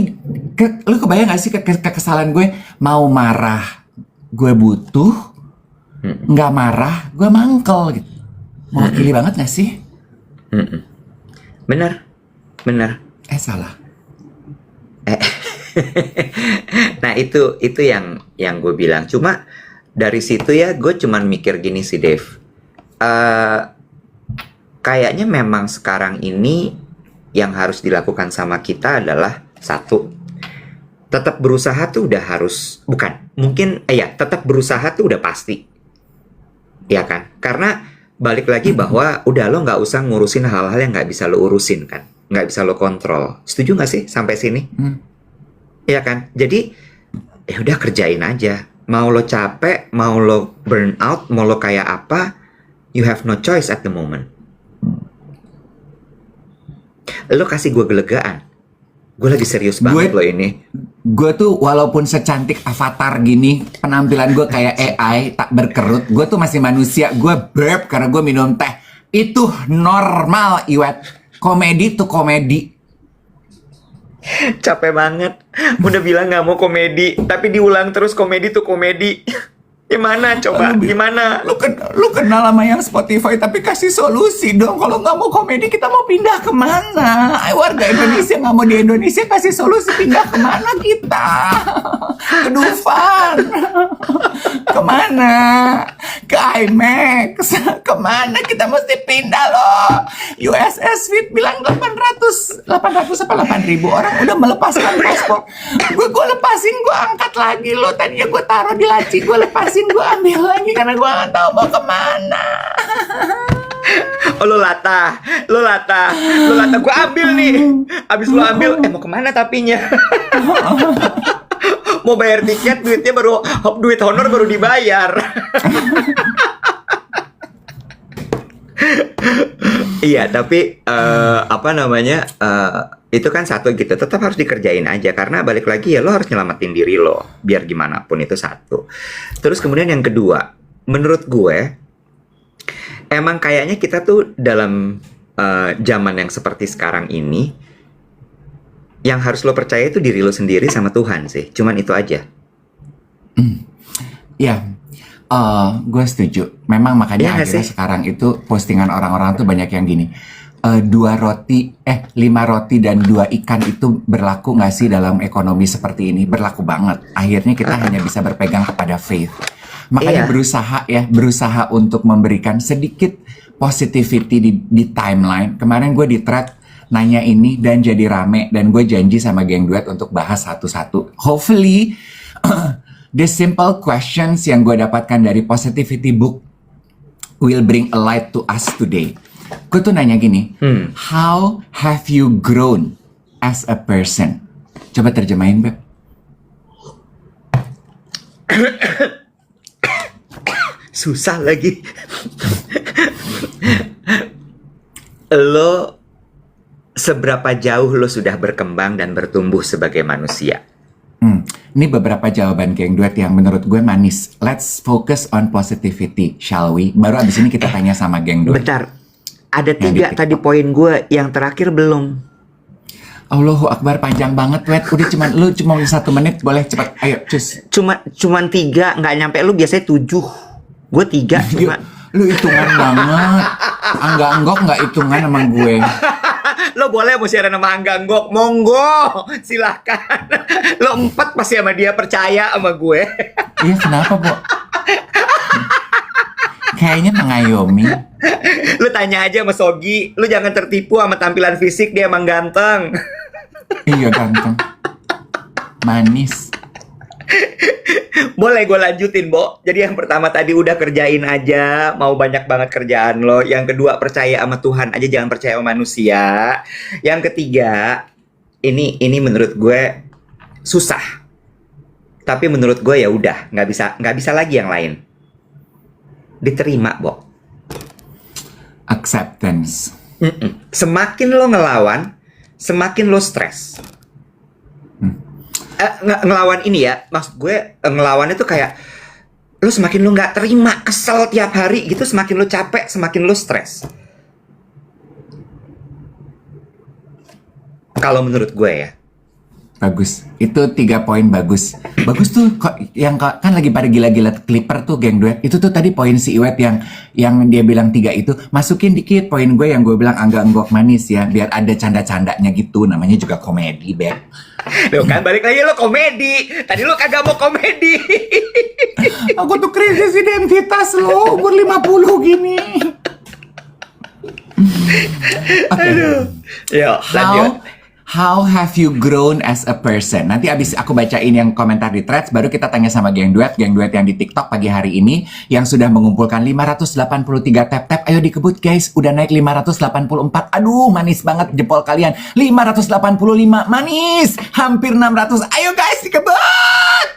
lu kebayang gak sih kekesalan gue? Mau marah gue butuh, nggak marah gue mangkel gitu. Mewakili banget gak sih? Benar. Salah. Nah itu yang gue bilang. Cuma dari situ ya gue cuman mikir gini sih Dave. Kayaknya memang sekarang ini yang harus dilakukan sama kita adalah satu, tetap berusaha tuh udah harus, bukan, mungkin tetap berusaha tuh udah pasti, ya kan? Karena balik lagi bahwa udah lo nggak usah ngurusin hal-hal yang nggak bisa lo urusin kan, nggak bisa lo kontrol. Setuju nggak sih sampai sini? Ya kan? Jadi ya udah kerjain aja. Mau lo capek, mau lo burn out, mau lo kayak apa, you have no choice at the moment. Lo kasih gue gelegaan. Gue lagi serius banget lo ini. Gue tuh walaupun secantik avatar gini, penampilan gue kayak AI, tak berkerut, gue tuh masih manusia. Gue burp karena gue minum teh. Itu normal, Iwet. Komedi tuh komedi. Capek banget. Udah bilang gak mau komedi, tapi diulang terus komedi tuh komedi. Gimana coba? Gimana? Lu kenal sama yang Spotify tapi kasih solusi dong. Kalau nggak mau komedi kita mau pindah kemana? Warga Indonesia nggak mau di Indonesia, kasih solusi pindah kemana kita? Ke Dufan? Kemana? Ke IMAX? Kemana kita mesti pindah loh? USS Fit bilang 800 apa 8.000 orang udah melepaskan paspor. Gue lepasin, gue angkat lagi lo. Tadinya gue taruh di laci, gue lepasin, gue ambil lagi karena gue nggak tahu mau kemana. Oh lo latah, gue ambil nih. Abis lo ambil, mau kemana tapinya? Mau bayar tiket, duit honor baru dibayar. Iya, tapi itu kan satu gitu, tetap harus dikerjain aja karena balik lagi ya lo harus nyelamatin diri lo, biar gimana pun itu satu. Terus kemudian yang kedua, menurut gue emang kayaknya kita tuh dalam zaman yang seperti sekarang ini, yang harus lo percaya itu diri lo sendiri sama Tuhan sih, cuman itu aja. Ya, gue setuju. Memang makanya Iya nggak akhirnya sih? sekarang itu postingan orang-orang tuh banyak yang gini. 5 roti dan 2 ikan itu berlaku nggak sih dalam ekonomi seperti ini? Berlaku banget. Akhirnya kita hanya bisa berpegang kepada faith. Makanya Iya. berusaha untuk memberikan sedikit positivity di timeline. Kemarin gue di thread nanya ini dan jadi rame. Dan gue janji sama geng duet untuk bahas satu-satu. Hopefully, the simple questions yang gue dapatkan dari Positivity Book will bring a light to us today. Gue tuh nanya gini, how have you grown as a person? Coba terjemahin, Beb. Susah lagi. Lo seberapa jauh lo sudah berkembang dan bertumbuh sebagai manusia? Ini beberapa jawaban geng duet yang menurut gue manis. Let's focus on positivity, shall we? Baru abis ini kita tanya sama geng duet. Bentar, ada Yang di 3 TikTok. tadi poin gue, yang terakhir belum. Allahu Akbar, panjang banget, Wet. Udah lu cuma 1 menit, boleh cepat. Ayo, cus. Cuman 3, nggak nyampe. Lu biasanya 7, gue 3 cuma. Lu hitungan banget. Angga-anggok nggak hitungan sama gue. Lo boleh mau siaran sama Angga Anggok, monggo, silahkan. Lo 4 pasti sama dia percaya sama gue. Iya, kenapa, Bo? Kayaknya mengayomi. Lu tanya aja sama Sogi, lu jangan tertipu sama tampilan fisik, dia emang ganteng. Iya, ganteng. Manis. Boleh gue lanjutin, Bo. Jadi yang pertama tadi udah kerjain aja, mau banyak banget kerjaan lo. Yang kedua percaya sama Tuhan aja, jangan percaya sama manusia. Yang ketiga, ini menurut gue susah. Tapi menurut gue ya udah, nggak bisa lagi yang lain. Diterima, Bo. Acceptance. Semakin lo ngelawan, semakin lo stres. Ngelawan ini ya, maksud gue ngelawan itu kayak lo semakin lo nggak terima, kesel tiap hari gitu, semakin lo capek, semakin lo stres. Kalau menurut gue ya. Bagus. Itu 3 poin bagus. Bagus tuh kok yang kan lagi pada gila-gila Clipper tuh geng duet. Itu tuh tadi poin si Iwet yang dia bilang 3 itu. Masukin dikit poin gue yang gue bilang angga-anggok manis ya. Biar ada canda-candanya gitu. Namanya juga komedi, Beb. Lo kan balik lagi lo komedi. Tadi lo kagak mau komedi. Aku tuh krisis identitas lo. Umur 50 gini. Okay. Yuk, lanjut. How have you grown as a person? Nanti abis aku bacain yang komentar di threads, baru kita tanya sama geng duet yang di TikTok pagi hari ini yang sudah mengumpulkan 583 tap-tap. Ayo dikebut guys, udah naik 584. Aduh, manis banget jempol kalian. 585, manis. Hampir 600. Ayo guys, dikebut.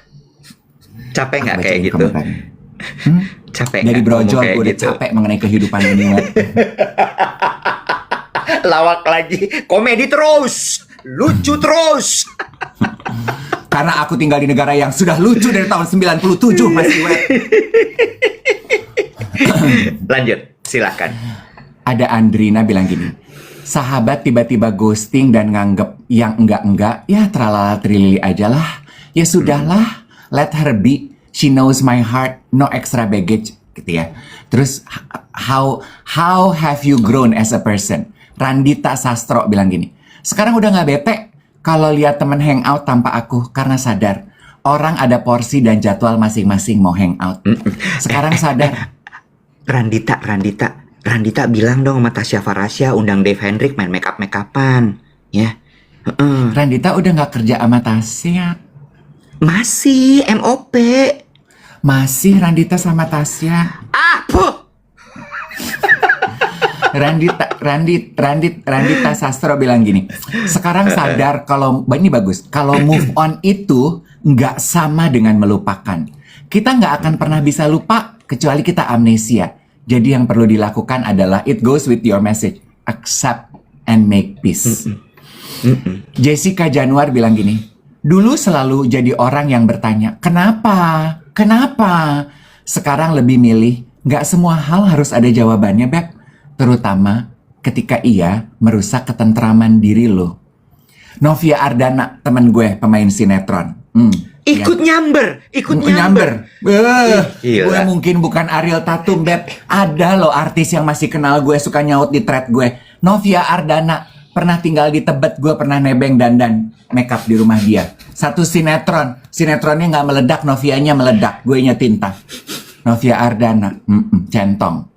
Capek nggak kayak gitu? Capek Dari nggak ngomong brojol kayak gue udah gitu? capek mengenai kehidupan ini. Wet. Lawak lagi, komedi terus, lucu terus. Karena aku tinggal di negara yang sudah lucu dari tahun 97, Mas Iwet. Lanjut, silakan. Ada Andrina bilang gini, sahabat tiba-tiba ghosting dan nganggep yang enggak-enggak, ya tralala trilili aja lah. Ya sudahlah, let her be. She knows my heart, no extra baggage, gitu ya. Terus, how have you grown as a person? Randita Sastro bilang gini, sekarang udah nggak bete kalau lihat temen hangout tanpa aku karena sadar orang ada porsi dan jadwal masing-masing mau hangout. Sekarang sadar. Randita bilang dong sama Tasya Farasya undang Dave Hendrik main make-upan, ya. Randita udah nggak kerja sama Tasya. Masih MOP. Masih Randita sama Tasya. Puh. Randita Sastro bilang gini, sekarang sadar kalau ini bagus, kalau move on itu nggak sama dengan melupakan. Kita nggak akan pernah bisa lupa kecuali kita amnesia. Jadi yang perlu dilakukan adalah it goes with your message, accept and make peace. Jessica Januar bilang gini, dulu selalu jadi orang yang bertanya, kenapa? Sekarang lebih milih, nggak semua hal harus ada jawabannya, Beb. Terutama ketika ia merusak ketentraman diri lo. Novia Ardana, temen gue, pemain sinetron. Ikut nyamber. Gila. Gue mungkin bukan Ariel Tatum, Beb. Ada loh artis yang masih kenal gue, suka nyaut di thread gue. Novia Ardana, pernah tinggal di Tebet, gue pernah nebeng dandan makeup di rumah dia. Satu sinetronnya nggak meledak, Novianya meledak, gue nya tinta. Novia Ardana, centong.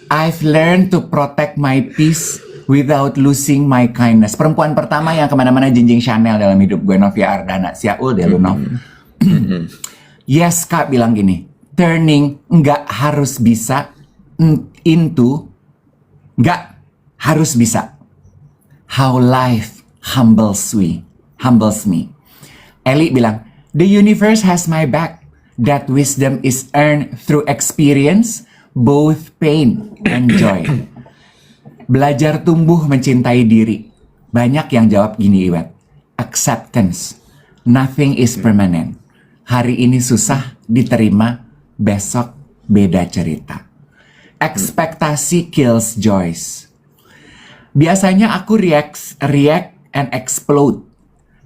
I've learned to protect my peace without losing my kindness. Perempuan pertama yang kemana-mana jinjing Chanel dalam hidup gue, Novia Ardana. Siaul deh lu, Nov. Yes, Kak bilang gini, turning nggak harus bisa into nggak harus bisa. How life humbles me. Eli bilang, the universe has my back. That wisdom is earned through experience, both pain and joy. Belajar tumbuh mencintai diri. Banyak yang jawab gini, Iwet. Acceptance. Nothing is permanent. Hari ini susah diterima, besok beda cerita. Ekspektasi kills joys. Biasanya aku react and explode.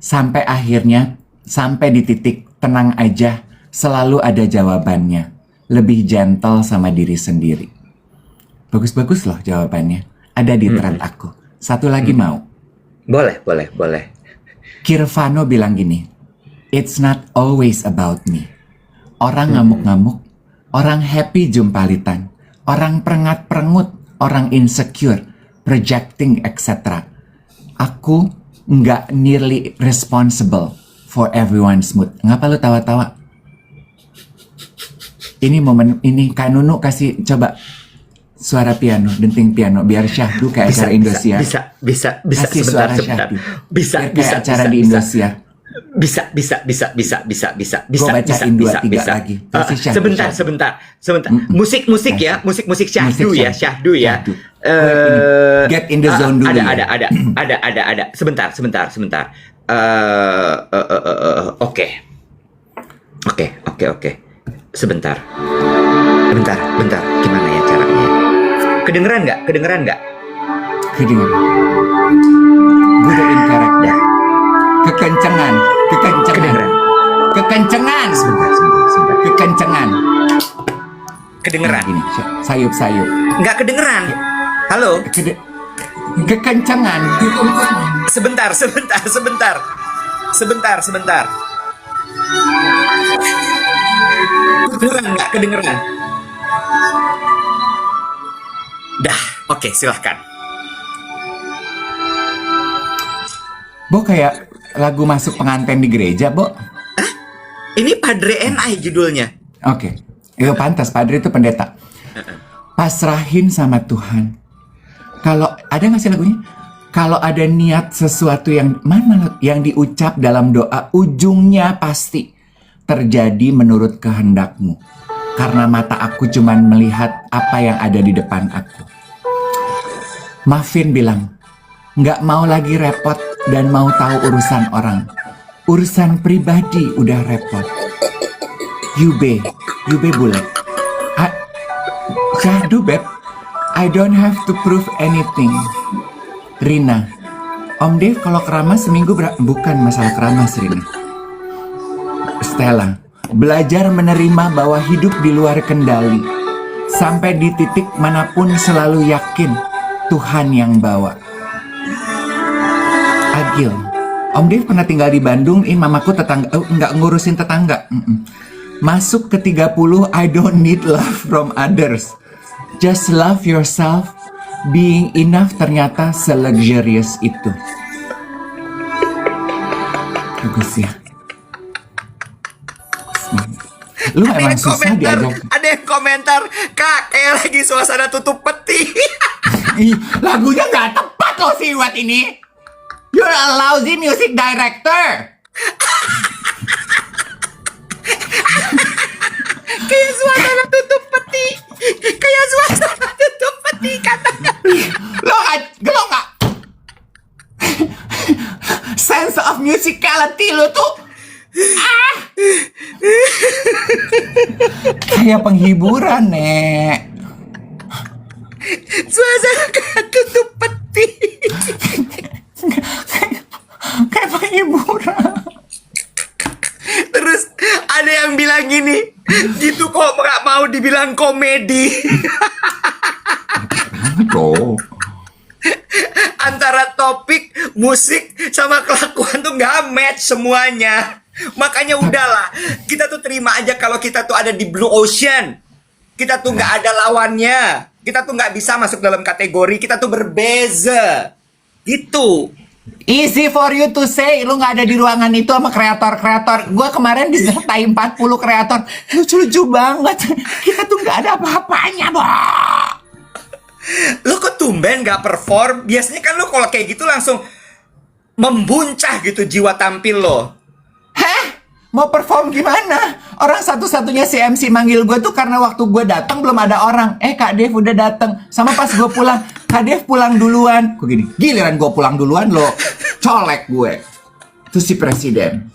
Sampai akhirnya, sampai di titik tenang aja, selalu ada jawabannya. Lebih gentle sama diri sendiri. Bagus-bagus loh jawabannya. Ada di thread aku. Satu lagi mau? Boleh. Kirvano bilang gini, it's not always about me. Orang ngamuk-ngamuk, orang happy jumpalitan, orang perengat-perengut, orang insecure, projecting, etc. Aku nggak nearly responsible for everyone's mood. Ngapa lu tawa-tawa? Ini momen ini, Kak Nunu kasih coba suara piano, denting piano biar syahdu kayak acara Indosiar. Bisa Kasih sebentar. Biar kayak acara di Indosiar. Bisa. Gua bacain 2-3 lagi. Kasih syahdu, Sebentar. Musik ya, musik syahdu ya. Get in the zone dulu. Ada. Sebentar. Oke. Sebentar. Gimana ya caranya? Kedengeran nggak? Kedengeran. Gue udah in character. Kekencengan. Sebentar. Kekencengan. Kedengeran? Gini, sayup-sayup. Nggak kedengeran. Halo? Kekencengan. Sebentar. Kedengeran? Dah, oke, silahkan. Bo kayak lagu masuk pengantin di gereja, Bo. Ini Padre NI judulnya. Oke. Itu pantas, Padre itu pendeta. Pasrahin sama Tuhan. Kalau ada nggak sih lagunya? Kalau ada niat sesuatu yang mana yang diucap dalam doa, ujungnya pasti terjadi menurut kehendakmu. Karena mata aku cuman melihat apa yang ada di depan aku. Muffin bilang, nggak mau lagi repot dan mau tahu urusan orang. Urusan pribadi udah repot. Yube bulat. Syahdu, Beb. I don't have to prove anything. Rina, Om Dev kalau keramas seminggu bukan masalah keramas, Rina. Stella, belajar menerima bahwa hidup di luar kendali. Sampai di titik manapun selalu yakin Tuhan yang bawa. Agil, Om Dev pernah tinggal di Bandung, mamaku tetangga, nggak ngurusin tetangga. Masuk ke 30, I don't need love from others. Just love yourself. Being enough ternyata se-luxurious itu. Bagus ya. Lu emang susah diajak. Ada yang komentar, Kak, kayak lagi suasana tutup peti. Lagunya nggak tepat loh si Iwat ini. You're a lousy music director. Kayak suasana tutup peti. Katanya. Lo nggak sense of musicality lo tuh kayak penghiburan, Nek. Suasana kayak tutup peti. Kayak penghiburan. Terus ada yang bilang gini, gitu kok nggak mau dibilang komedi. Oh. Antara topik, musik, sama kelakuan tuh nggak match semuanya. Makanya udahlah, kita tuh terima aja kalau kita tuh ada di Blue Ocean. Kita tuh nggak ada lawannya. Kita tuh nggak bisa masuk dalam kategori, kita tuh berbeza. Gitu. Easy for you to say, lu nggak ada di ruangan itu sama kreator-kreator. Gue kemarin disertai 40 kreator, lucu-lucu banget. Kita tuh nggak ada apa-apanya, Boh. Lo kok tumben nggak perform? Biasanya kan lo kalau kayak gitu langsung membuncah gitu jiwa tampil lo. Hah? Mau perform gimana? Orang satu-satunya si MC manggil gue tuh karena waktu gue datang belum ada orang. Kak Dev udah datang. Sama pas gue pulang, Kak Dev pulang duluan. Gue gini, giliran gue pulang duluan lo colek gue. Itu si presiden.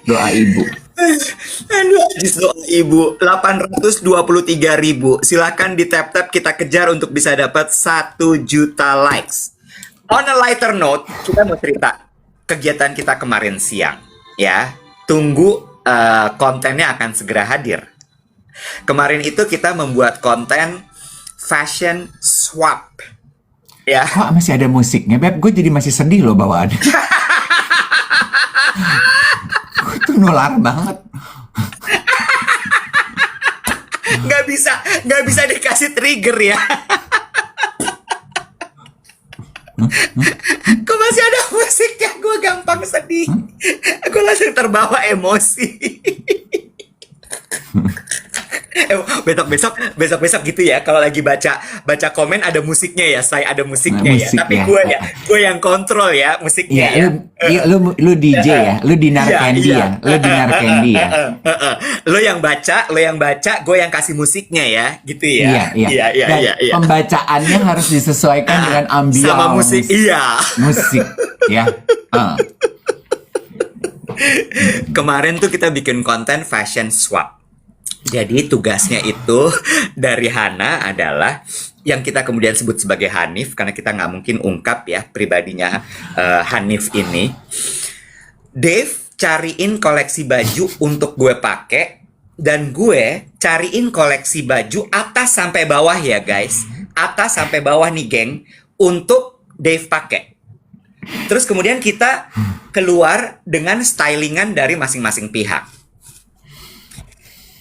Doa ibu. Aduh, doa ibu 823.000. Silakan di tap-tap kita kejar untuk bisa dapat 1 juta likes. On a lighter note, kita mau cerita kegiatan kita kemarin siang, ya. Tunggu kontennya akan segera hadir. Kemarin itu kita membuat konten fashion swap, ya. Kok masih ada musiknya, Beb? Gue jadi masih sedih loh bawaannya. Gue tuh nular banget. Nggak bisa dikasih trigger ya. Kok masih ada musiknya? Gue gampang sedih. Gue langsung terbawa emosi. Besok gitu ya. Kalau lagi baca komen ada musiknya ya. Saya ada musiknya ya. Tapi gue yang kontrol ya musiknya ya. Lu DJ ya. Lu Dinar Candy ya. Lu Dinar Candy ya. Lo yang baca, gue yang kasih musiknya ya. Gitu ya. Iya. Pembacaannya harus disesuaikan dengan ambience sama musik. Iya. Musik ya. Kemarin tuh kita bikin konten fashion swap. Jadi tugasnya itu dari Hana adalah yang kita kemudian sebut sebagai Hanif, karena kita nggak mungkin ungkap ya pribadinya Hanif ini. Dave cariin koleksi baju untuk gue pakai, dan gue cariin koleksi baju atas sampai bawah ya guys, atas sampai bawah nih geng, untuk Dave pakai. Terus kemudian kita keluar dengan stylingan dari masing-masing pihak.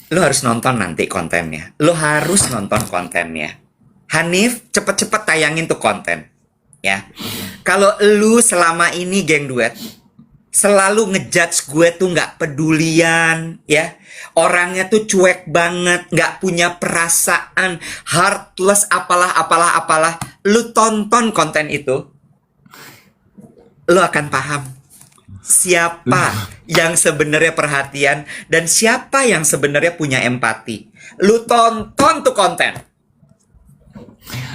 Lo harus nonton nanti kontennya. Lo harus nonton kontennya. Hanif, cepet-cepet tayangin tuh konten. Ya. Kalau lu selama ini geng duet selalu ngejudge gue tuh nggak pedulian, ya. Orangnya tuh cuek banget, nggak punya perasaan, heartless, apalah. Lu tonton konten itu, lu akan paham siapa yang sebenarnya perhatian dan siapa yang sebenarnya punya empati. Lu tonton tuh konten.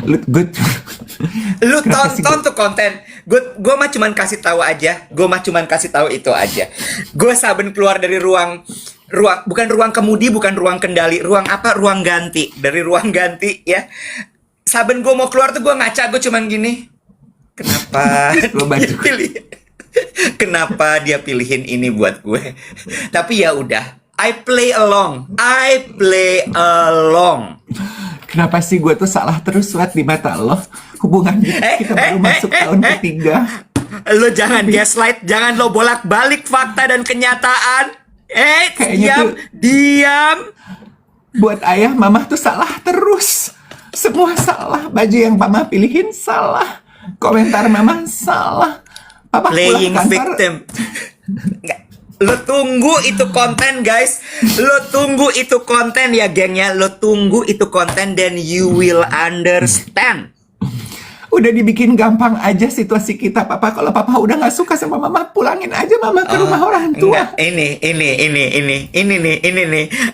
Lu tonton tuh konten. Gue mah cuman kasih tahu aja. Gue mah cuman kasih tahu itu aja. Gue saben keluar dari ruang bukan ruang kemudi, bukan ruang kendali, ruang ganti. Dari ruang ganti ya. Saben gue mau keluar tuh gue ngaca, gue cuman gini. Kenapa dia Kenapa dia pilihin ini buat gue? Tapi ya udah, I play along. Kenapa sih gue tuh salah terus di mata lo? Hubungan kita baru masuk tahun ketiga. Lo jangan gaslight, jangan lo bolak-balik fakta dan kenyataan. Diam. Buat ayah, mama tuh salah terus. Semua salah. Baju yang mama pilihin salah. Komentar mama salah. Papa playing victim. Lo tunggu itu konten guys. Lo tunggu itu konten ya gengnya. Lo tunggu itu konten, then you will understand. Udah dibikin gampang aja situasi kita, Papa. Kalau Papa udah nggak suka sama Mama, pulangin aja Mama ke rumah orang tua. Enggak.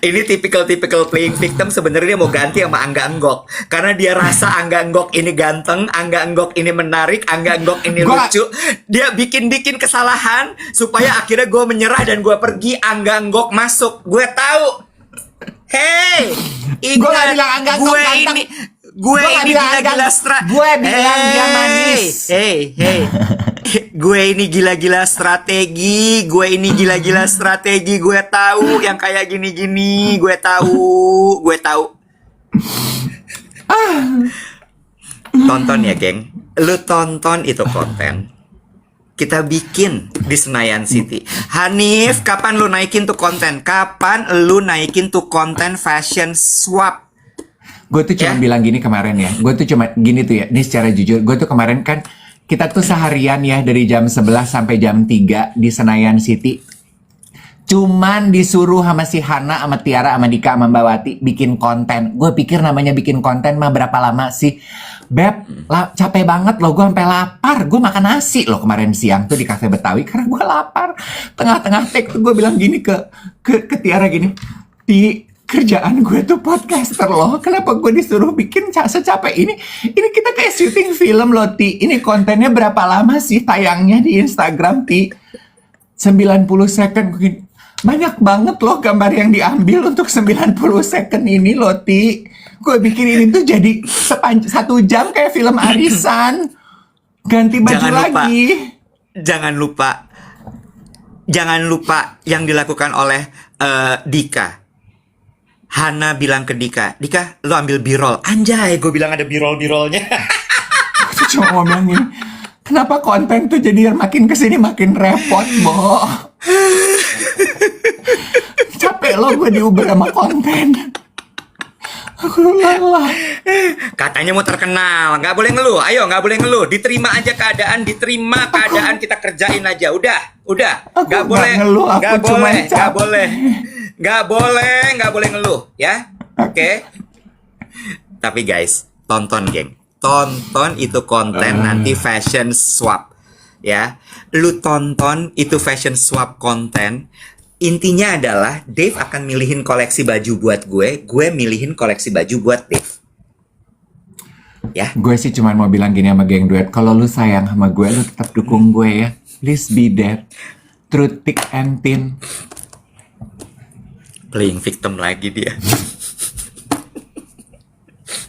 Ini tipikal playing victim. Sebenarnya dia mau ganti sama Angga Enggok, karena dia rasa Angga Enggok ini ganteng, Angga Enggok ini menarik, Angga Enggok ini lucu. Dia bikin kesalahan supaya akhirnya gue menyerah dan gue pergi. Angga Enggok masuk. Gue tahu. Hey, gue gak bilang Angga Enggok ganteng. Gue ini gila-gila strategi. Gue bilang dia manis. Hey. Gue ini gila-gila strategi. Gue tahu yang kayak gini-gini. Gue tahu. Tonton ya, geng. Lu tonton itu konten. Kita bikin di Senayan City. Hanif, kapan lu naikin tuh konten? Fashion swap? Gue tuh cuma Ya. bilang gini kemarin ya. Gue tuh cuma gini tuh ya. Ini secara jujur. Gue tuh kemarin kan kita tuh seharian ya dari jam 11 sampai jam 3 di Senayan City. Cuman disuruh sama si Hana, sama Tiara, sama Dika, sama Mbak Wati bikin konten. Gue pikir namanya bikin konten mah berapa lama sih? Beb, capek banget loh. Gue sampai lapar. Gue makan nasi loh kemarin siang tuh di Cafe Betawi karena gue lapar. Tengah-tengah take tuh gue bilang gini ke Tiara gini. Di kerjaan gue tuh podcaster loh. Kenapa gue disuruh bikin secapek ini? Ini kita kayak syuting film loh, Ti. Ini kontennya berapa lama sih tayangnya di Instagram, Ti? 90 second. Banyak banget loh gambar yang diambil untuk 90 second ini loh, Ti. Gue bikin ini tuh jadi 1 jam kayak film arisan. Ganti baju Jangan lupa. lagi. Jangan lupa yang dilakukan oleh Dika. Hana bilang ke Dika, Dika, lo ambil B-roll. Anjay, gue bilang ada B-roll-B-rollnya. Aku cuma ngomong gini, kenapa konten tuh jadi makin kesini makin repot, Bo? Capek lo gue diuber sama konten. Aku lelah. Katanya mau terkenal, nggak boleh ngeluh. Ayo, nggak boleh ngeluh. Diterima aja keadaan, diterima keadaan, kita kerjain aja. Udah. Aku Nggak nggak boleh, ngeluh, aku nggak cuma boleh, nggak capek. boleh, nggak boleh ngeluh, ya. Oke. Tapi guys, tonton geng, tonton itu konten nanti fashion swap, ya. Lu tonton itu fashion swap konten. Intinya adalah Dave akan milihin koleksi baju buat gue milihin koleksi baju buat Dave. Ya. Gue sih cuma mau bilang gini sama geng duet, kalau lu sayang sama gue, lu tetap dukung gue ya. Please be there. Through thick and thin. Playing victim lagi dia.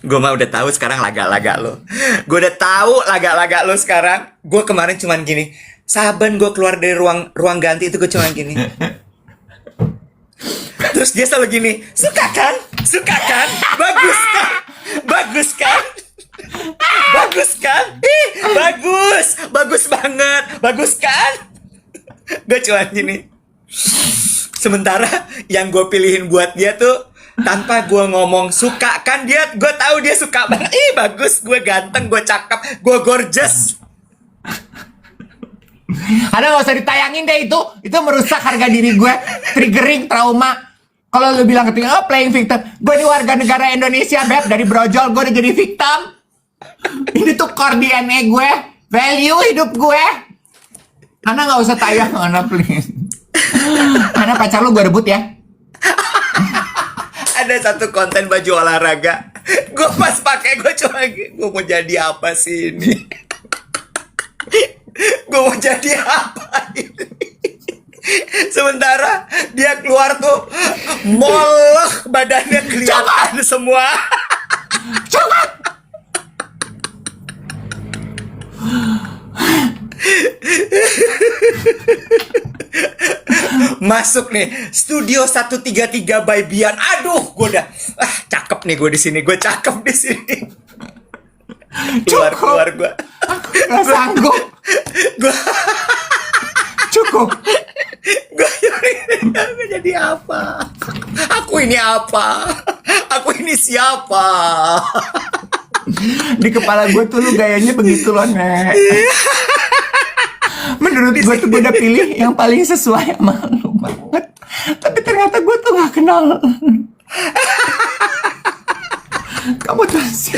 Gue mah udah tahu sekarang laga-laga lo. Gue udah tahu laga-laga lo sekarang. Gue kemarin cuman gini. Saban gue keluar dari ruang ganti itu gue cuman gini. Terus dia selalu gini. Suka kan? Suka kan? Bagus kan? Bagus kan? Bagus kan? Ih, bagus. Bagus banget. Bagus kan? Gue cuman gini. Sementara yang gue pilihin buat dia tuh tanpa gue ngomong suka kan dia, gue tahu dia suka banget. Ih bagus, gue ganteng, gue cakep, gue gorgeous. Ada nggak usah ditayangin deh itu merusak harga diri gue, triggering trauma. Kalau lu bilang ketika playing victim, gue ini warga negara Indonesia, Beb, dari brojol gue udah jadi victim. Ini tuh core DNA gue, value hidup gue. Ana nggak usah tayang, Ana please. Ana pacar lu gue rebut ya. Ada satu konten baju olahraga, gue pas pakai gue cuma gue mau jadi apa sih ini? Gue mau jadi apa ini? Sementara dia keluar tuh molek, badannya kelihatan semua. Coba. Masuk nih Studio 133 by Bian. Aduh, gue udah cakep nih gue di sini. Gue cakep di sini. Keluar gue. Aku nggak sanggup. Gue Cukup. gue jadi apa? Aku ini apa? Aku ini siapa? Di kepala gue tuh lu gayanya begitu loh, Nek. Menurut gue tuh gue udah pilih yang paling sesuai sama lu banget. Tapi ternyata gue tuh gak kenal. Kamu tuh sih.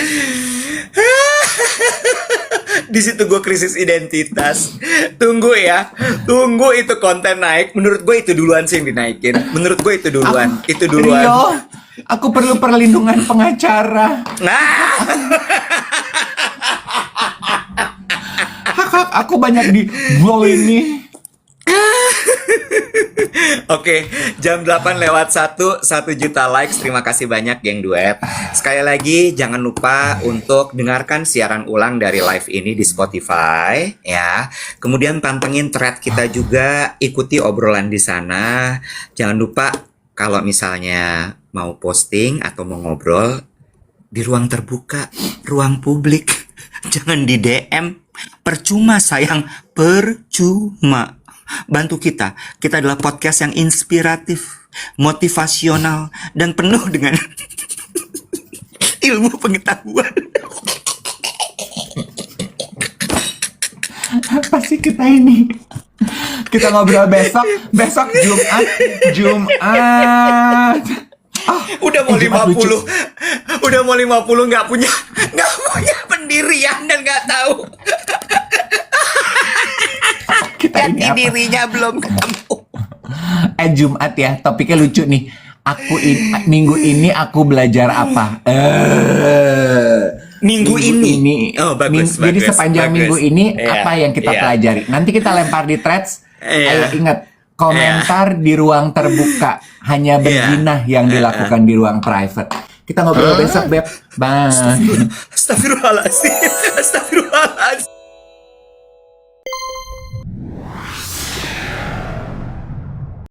Di situ gue krisis identitas. Tunggu ya. Tunggu itu konten naik. Menurut gue itu duluan sih yang dinaikin. Menurut gue itu duluan. Itu duluan. Rio, aku perlu perlindungan pengacara. Nah. Hak aku banyak di bully ini. Oke, jam 8 lewat 1 juta likes. Terima kasih banyak geng duet. Sekali lagi jangan lupa untuk dengarkan siaran ulang dari live ini di Spotify ya. Kemudian pantengin thread kita juga, ikuti obrolan di sana. Jangan lupa kalau misalnya mau posting atau mau ngobrol di ruang terbuka, ruang publik. Jangan di DM. Percuma sayang, percuma. Bantu kita. Kita adalah podcast yang inspiratif, motivasional, dan penuh dengan ilmu pengetahuan. Apa sih kita ini? Kita ngobrol besok Jumat. Udah mau Jumat 50. lucu. Udah mau 50 nggak punya pendirian dan nggak tahu. Kita ini Jati apa? dirinya belum ketemu. Jumat ya, topiknya lucu nih. Minggu ini aku belajar apa? Minggu ini. Oh, bagus, Jadi bagus, sepanjang bagus. minggu ini Iya, apa yang kita iya. pelajari? Nanti kita lempar di threads. Iya. Ayo ingat, komentar di ruang terbuka. Hanya berzina yang dilakukan di ruang private. Kita ngobrol besok, Beb. Bye. Astagfirullahaladzim. Astagfirullahaladzim.